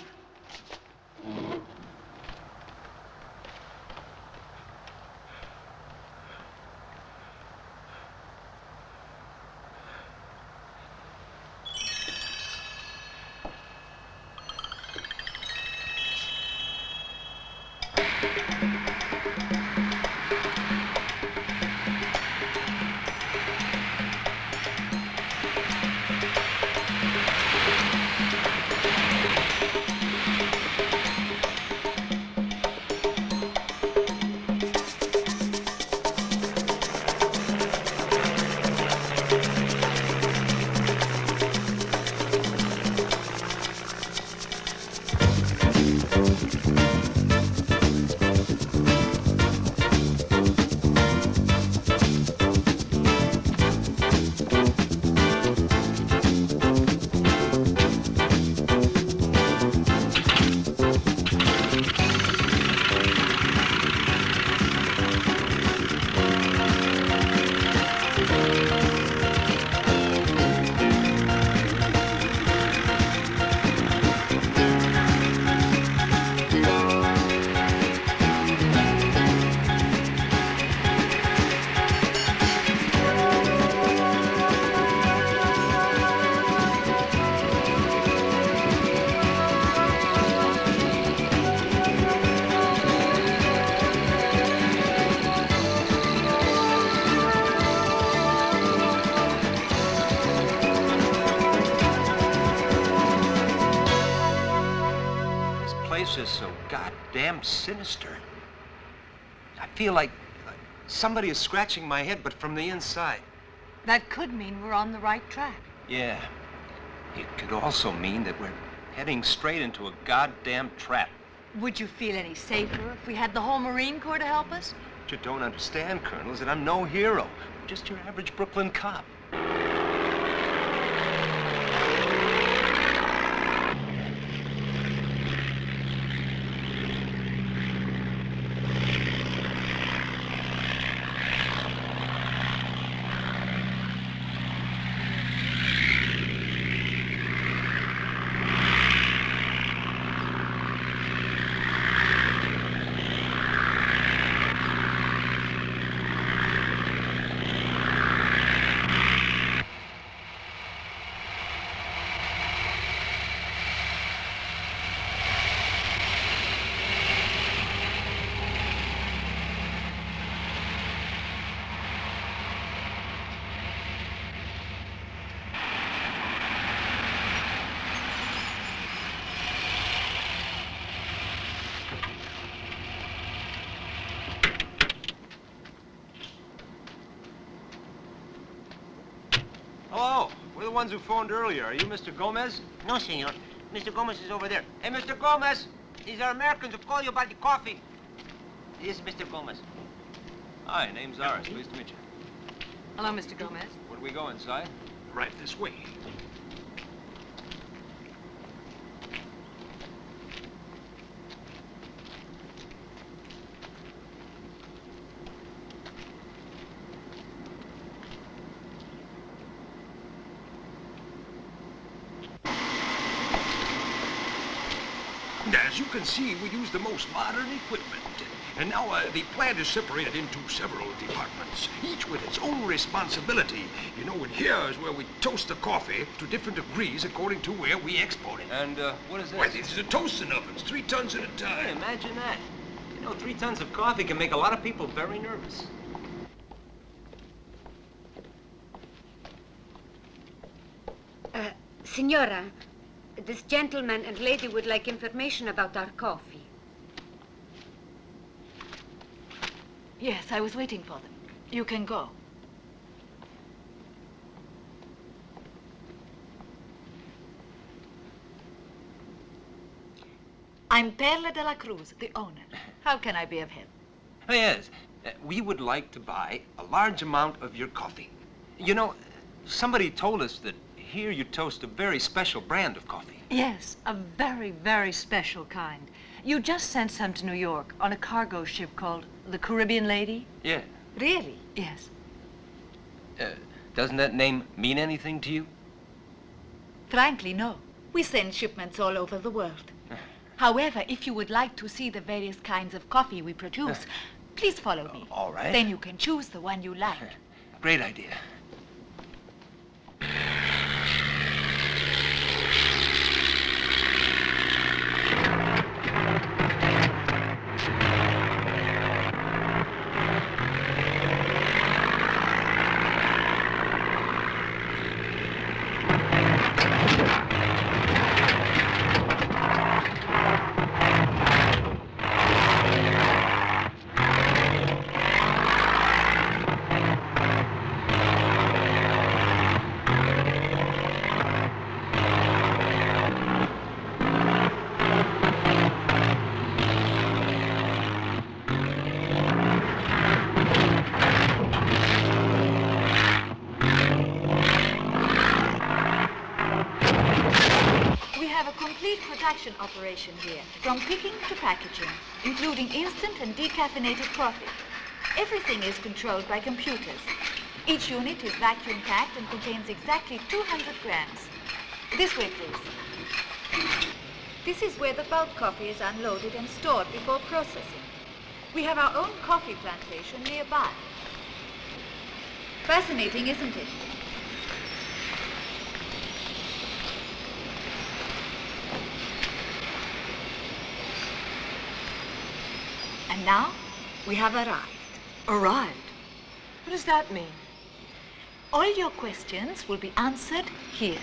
S3: Is so goddamn sinister. I feel like somebody is scratching my head, but from the inside.
S7: That could mean we're on the right track.
S3: Yeah. It could also mean that we're heading straight into a goddamn trap.
S7: Would you feel any safer if we had the whole Marine Corps to help us?
S3: What you don't understand, Colonel, is that I'm no hero. I'm just your average Brooklyn cop. Hello. We're the ones who phoned earlier. Are you Mr. Gomez?
S8: No, senor. Mr. Gomez is over there. Hey, Mr. Gomez! These are Americans who call you about the coffee. This is Mr. Gomez.
S3: Hi, name's Aris. Pleased to meet you.
S7: Hello, Mr. Gomez.
S3: Where do we go, inside?
S11: Right this way.
S16: As you can see, we use the most modern equipment. And now the plant is separated into several departments, each with its own responsibility. You know, and here is where we toast the coffee to different degrees according to where we export it.
S3: And what is this?
S16: Why, these are toasting ovens, 3 tons at a time.
S3: Hey, imagine that. You know, 3 tons of coffee can make a lot of people very nervous.
S14: Signora, this gentleman and lady would like information about our coffee.
S7: Yes, I was waiting for them. You can go. I'm Perla de la Cruz, the owner. How can I be of help?
S3: Oh, yes. We would like to buy a large amount of your coffee. You know, somebody told us that here you toast a very special brand of coffee.
S7: Yes, a very, very special kind. You just sent some to New York on a cargo ship called the Caribbean Lady?
S3: Yeah.
S7: Really? Yes.
S3: Doesn't that name mean anything to you?
S7: Frankly, no. We send shipments all over the world. However, if you would like to see the various kinds of coffee we produce, please follow me.
S3: All right.
S7: Then you can choose the one you like.
S3: Great idea.
S7: Production operation here, from picking to packaging, including instant and decaffeinated coffee. Everything is controlled by computers. Each unit is vacuum packed and contains exactly 200 grams. This way, please. This is where the bulk coffee is unloaded and stored before processing. We have our own coffee plantation nearby. Fascinating, isn't it? And now, we have arrived.
S15: Arrived? What does that mean?
S7: All your questions will be answered here.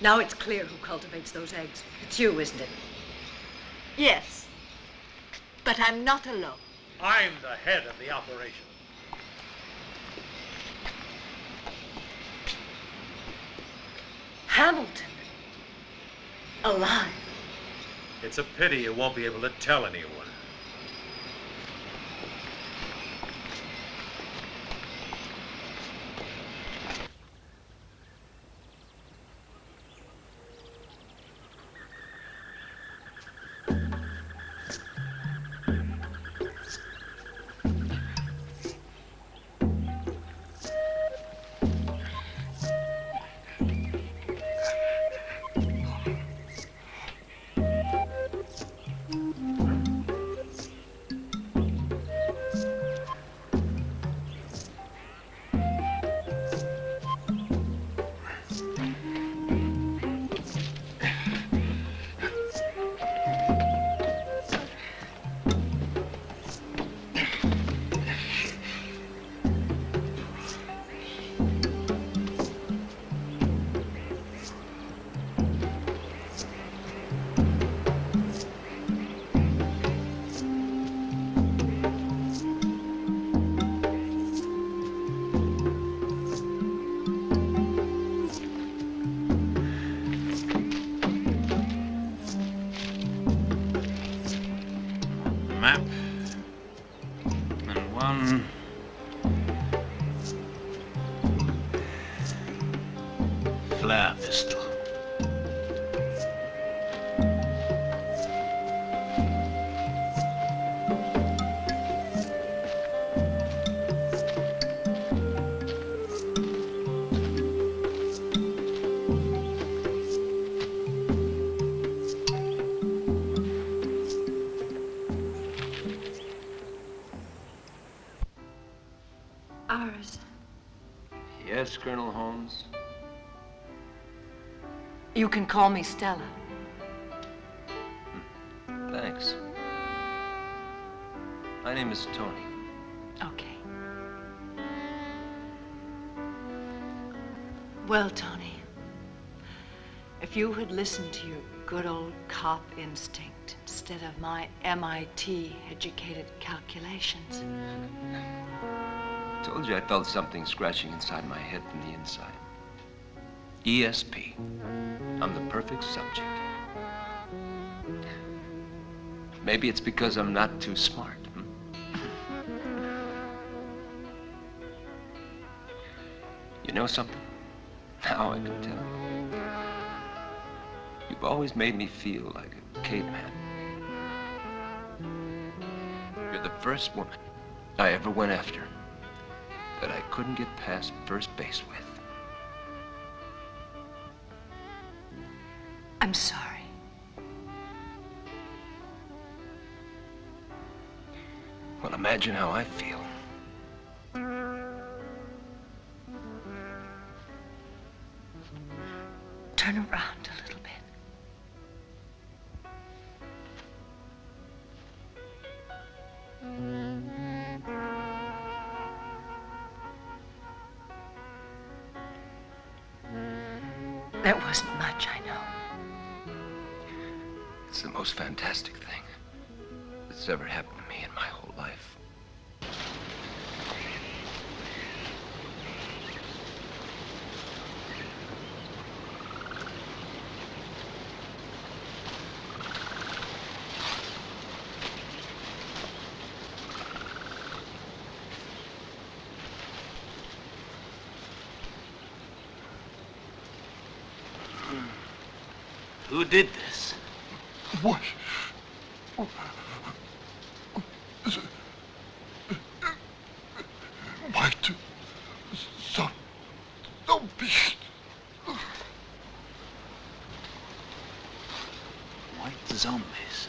S15: Now it's clear who cultivates those eggs. It's you, isn't it?
S7: Yes. But I'm not alone.
S17: I'm the head of the operation.
S15: Hamilton. Alive.
S17: It's a pity you won't be able to tell anyone.
S11: map. And one flare pistol.
S7: Ours.
S3: Yes, Colonel Holmes.
S7: You can call me Stella.
S3: Thanks. My name is Tony.
S7: Okay. Well, Tony, if you had listened to your good old cop instinct instead of my MIT-educated calculations.
S3: I told you I felt something scratching inside my head from the inside. ESP. I'm the perfect subject. Maybe it's because I'm not too smart. You know something? Now I can tell. You've always made me feel like a caveman. You're the first woman I ever went after that I couldn't get past first base with.
S7: I'm sorry.
S3: Well, imagine how I feel.
S7: Turn around a little bit. That wasn't much, I know.
S3: It's the most fantastic thing that's ever happened to me in my whole life.
S11: Who did this?
S16: What? White zombies.
S11: White zombies.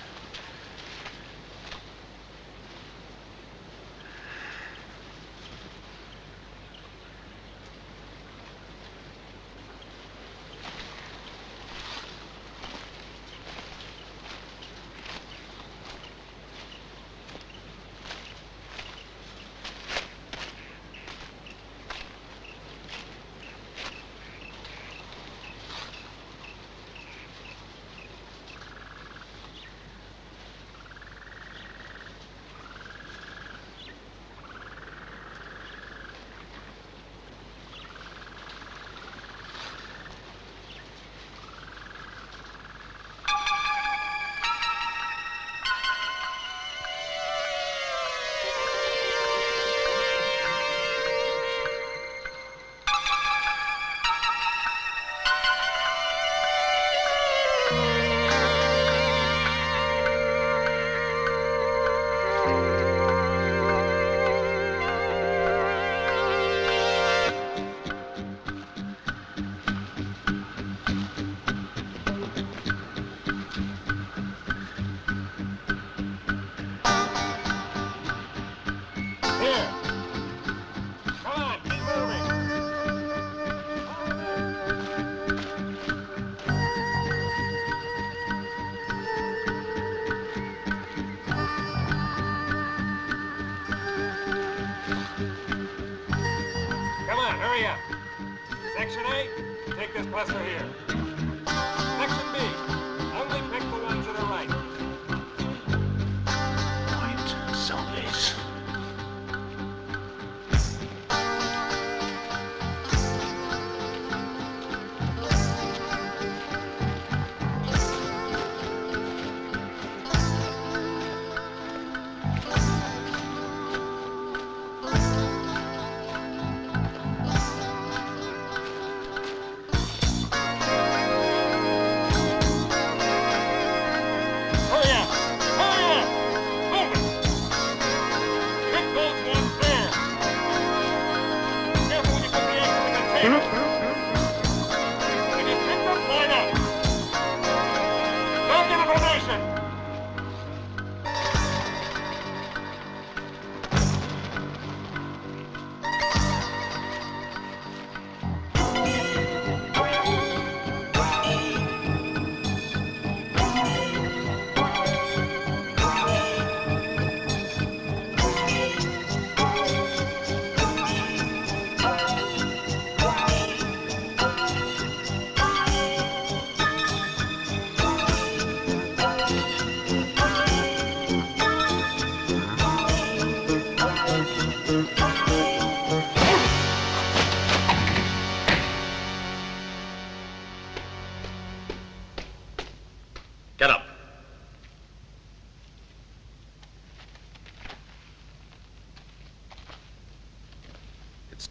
S10: Section A, take this cluster here. Section B, only pick the ones that are right.
S11: White zombies.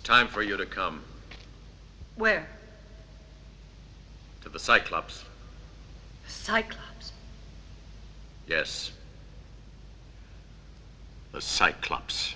S13: time for you to come.
S7: Where?
S13: To the Cyclops.
S7: Cyclops.
S13: Yes. The Cyclops.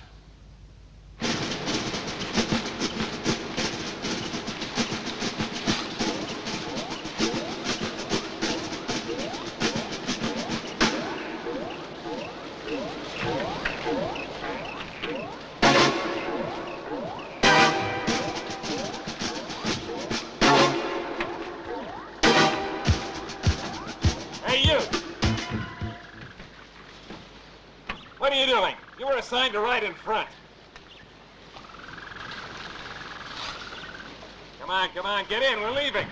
S18: Hey, you! What are you doing? You were assigned to ride in front. Come on, get in. We're leaving.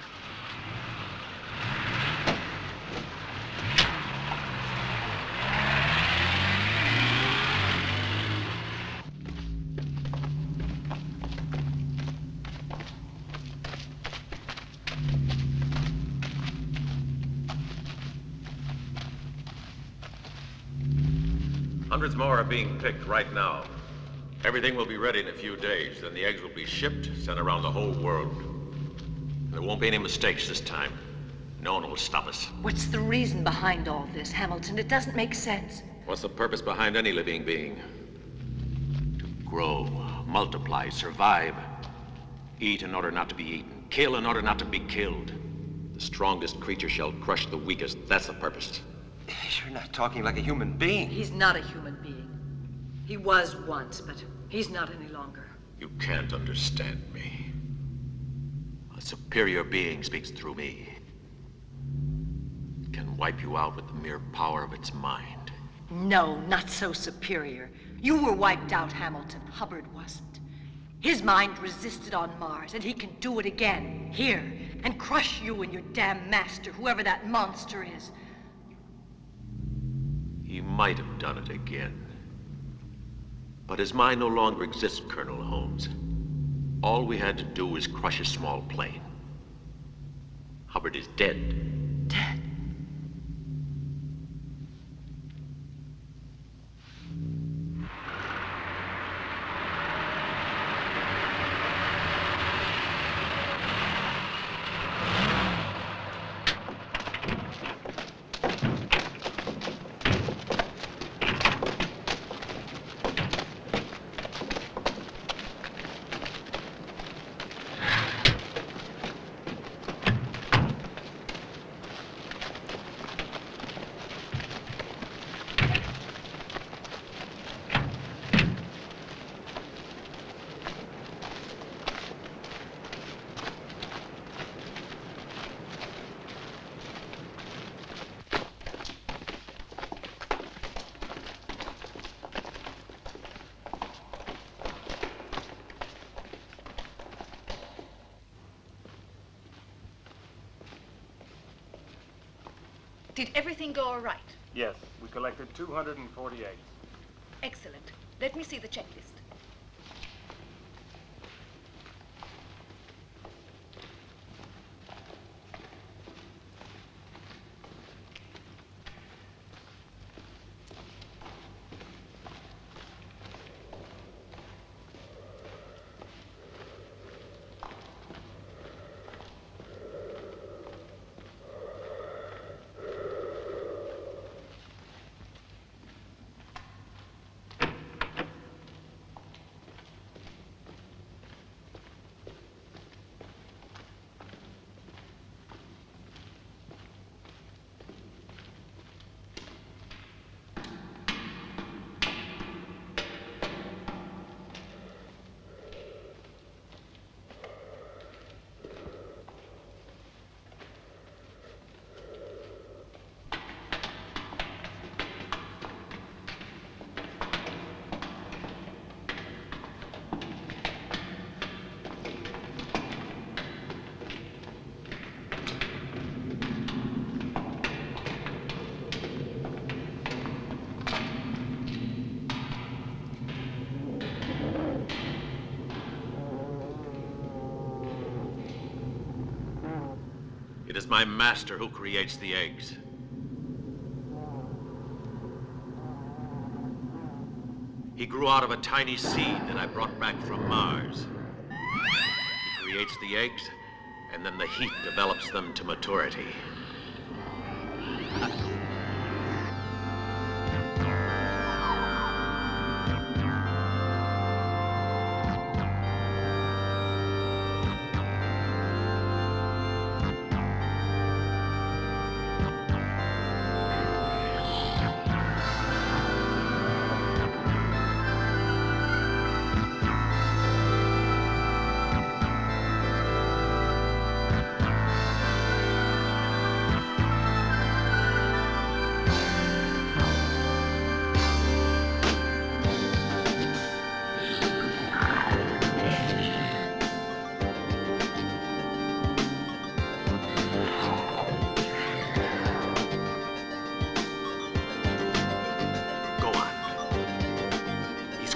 S13: Hundreds more are being picked right now. Everything will be ready in a few days. Then the eggs will be shipped, sent around the whole world. There won't be any mistakes this time. No one will stop us.
S7: What's the reason behind all this, Hamilton? It doesn't make sense.
S13: What's the purpose behind any living being? To grow, multiply, survive. Eat in order not to be eaten. Kill in order not to be killed. The strongest creature shall crush the weakest. That's the purpose.
S3: You're not talking like a human being.
S7: He's not a human being. He was once, but he's not any longer.
S13: You can't understand me. A superior being speaks through me. It can wipe you out with the mere power of its mind.
S7: No, not so superior. You were wiped out, Hamilton. Hubbard wasn't. His mind resisted on Mars, and he can do it again, here, and crush you and your damn master, whoever that monster is.
S13: He might have done it again. But his mind no longer exists, Colonel Holmes. All we had to do was crush a small plane. Hubbard is dead.
S7: Dead?
S19: Did everything go all right?
S20: Yes, we collected 240 eggs.
S19: Excellent. Let me see the checklist.
S13: It is my master who creates the eggs. He grew out of a tiny seed that I brought back from Mars. He creates the eggs, and then the heat develops them to maturity.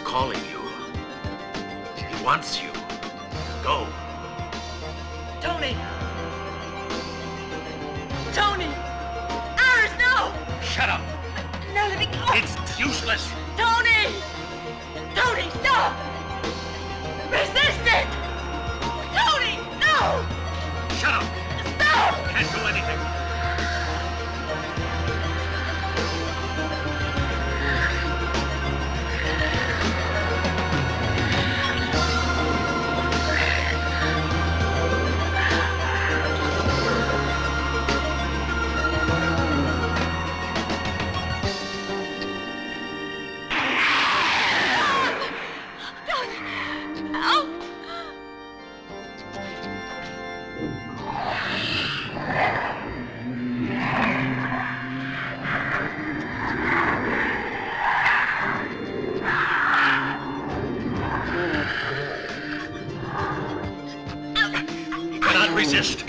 S13: Calling you. He wants you. Go.
S15: Tony! Tony! Iris, no!
S11: Shut up!
S15: No, let me go!
S11: It's useless!
S15: Tony! Tony, stop! Resist it! Tony, no!
S11: Shut up!
S15: Stop!
S11: Can't do anything. Resist.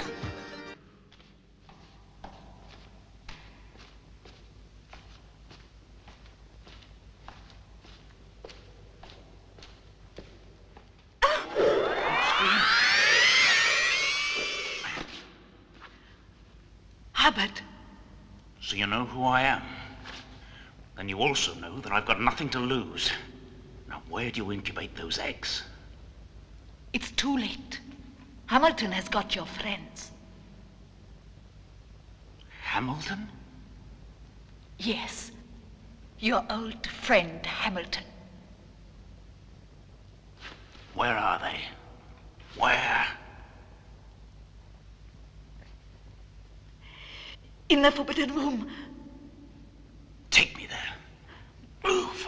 S15: Hubbard.
S11: So you know who I am. Then you also know that I've got nothing to lose. Now, where do you incubate those eggs?
S15: It's too late. Hamilton has got your friends.
S11: Hamilton?
S15: Yes. Your old friend, Hamilton.
S11: Where are they? Where?
S15: In the forbidden room.
S11: Take me there. Move.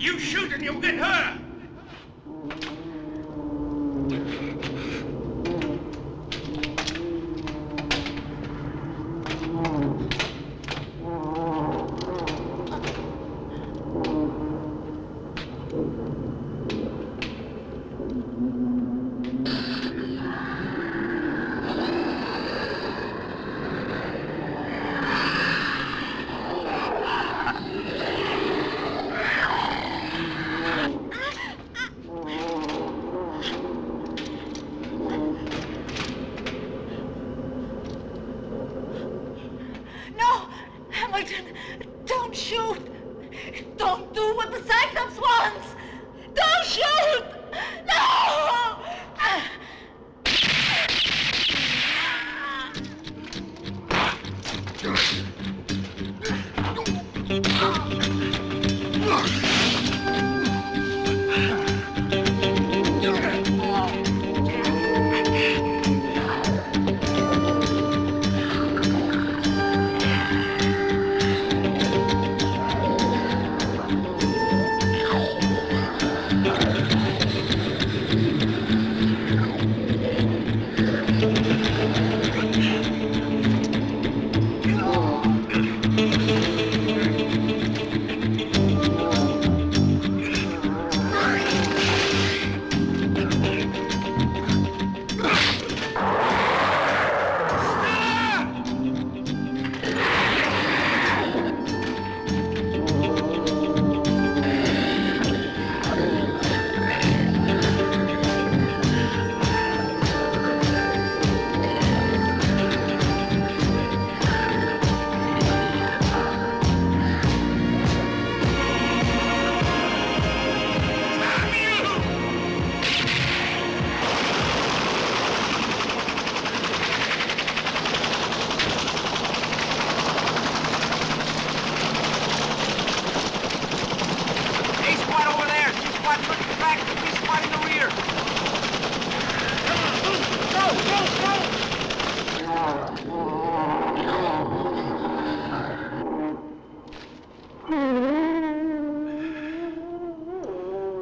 S11: You shoot and you'll get her!
S15: No! Hamilton, don't shoot! Don't do what the Cyclops wants! Don't shoot! No!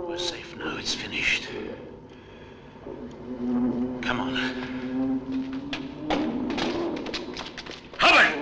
S11: We're safe now. It's finished. Come on. Hubbard!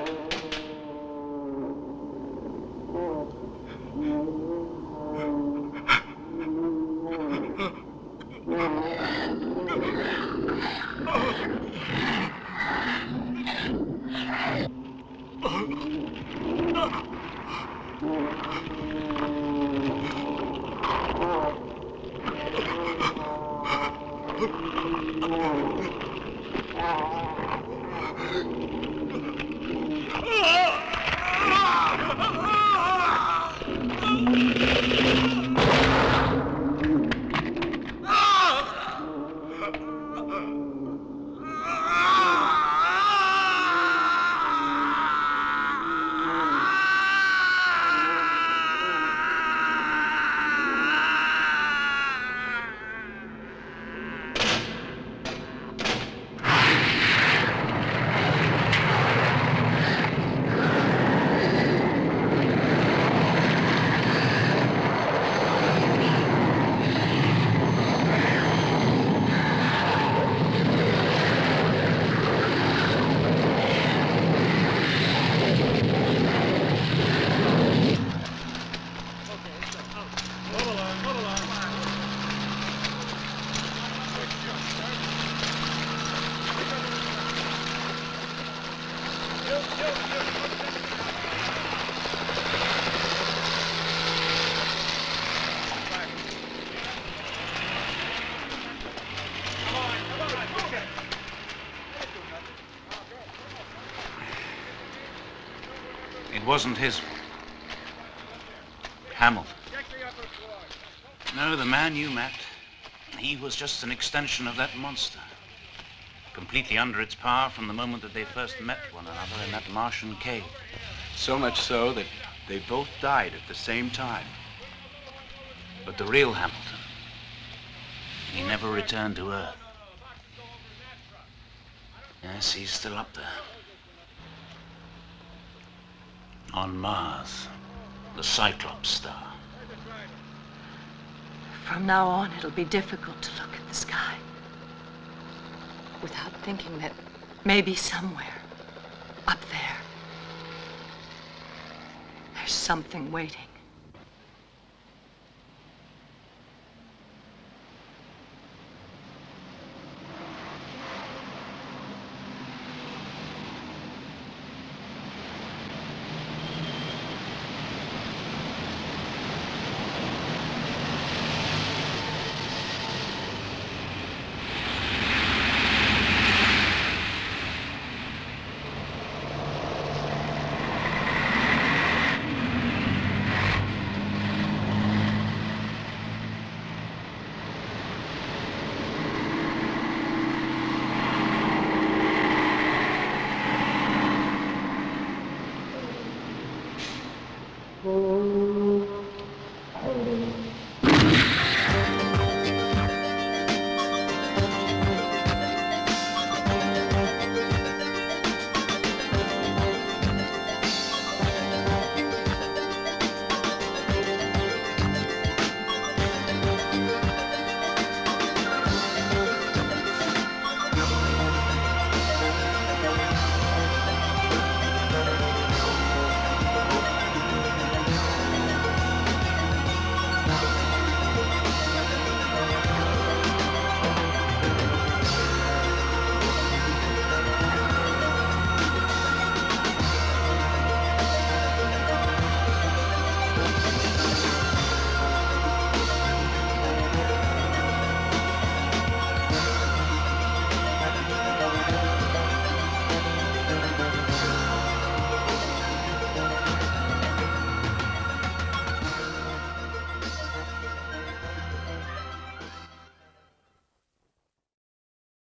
S11: It wasn't his. Hamilton. No, the man you met, he was just an extension of that monster. Completely under its power from the moment that they first met one another in that Martian cave.
S6: So much so that they both died at the same time.
S11: But the real Hamilton, he never returned to Earth. Yes, he's still up there. On Mars, the Cyclops star.
S7: From now on, it'll be difficult to look at the sky without thinking that maybe somewhere up there, there's something waiting.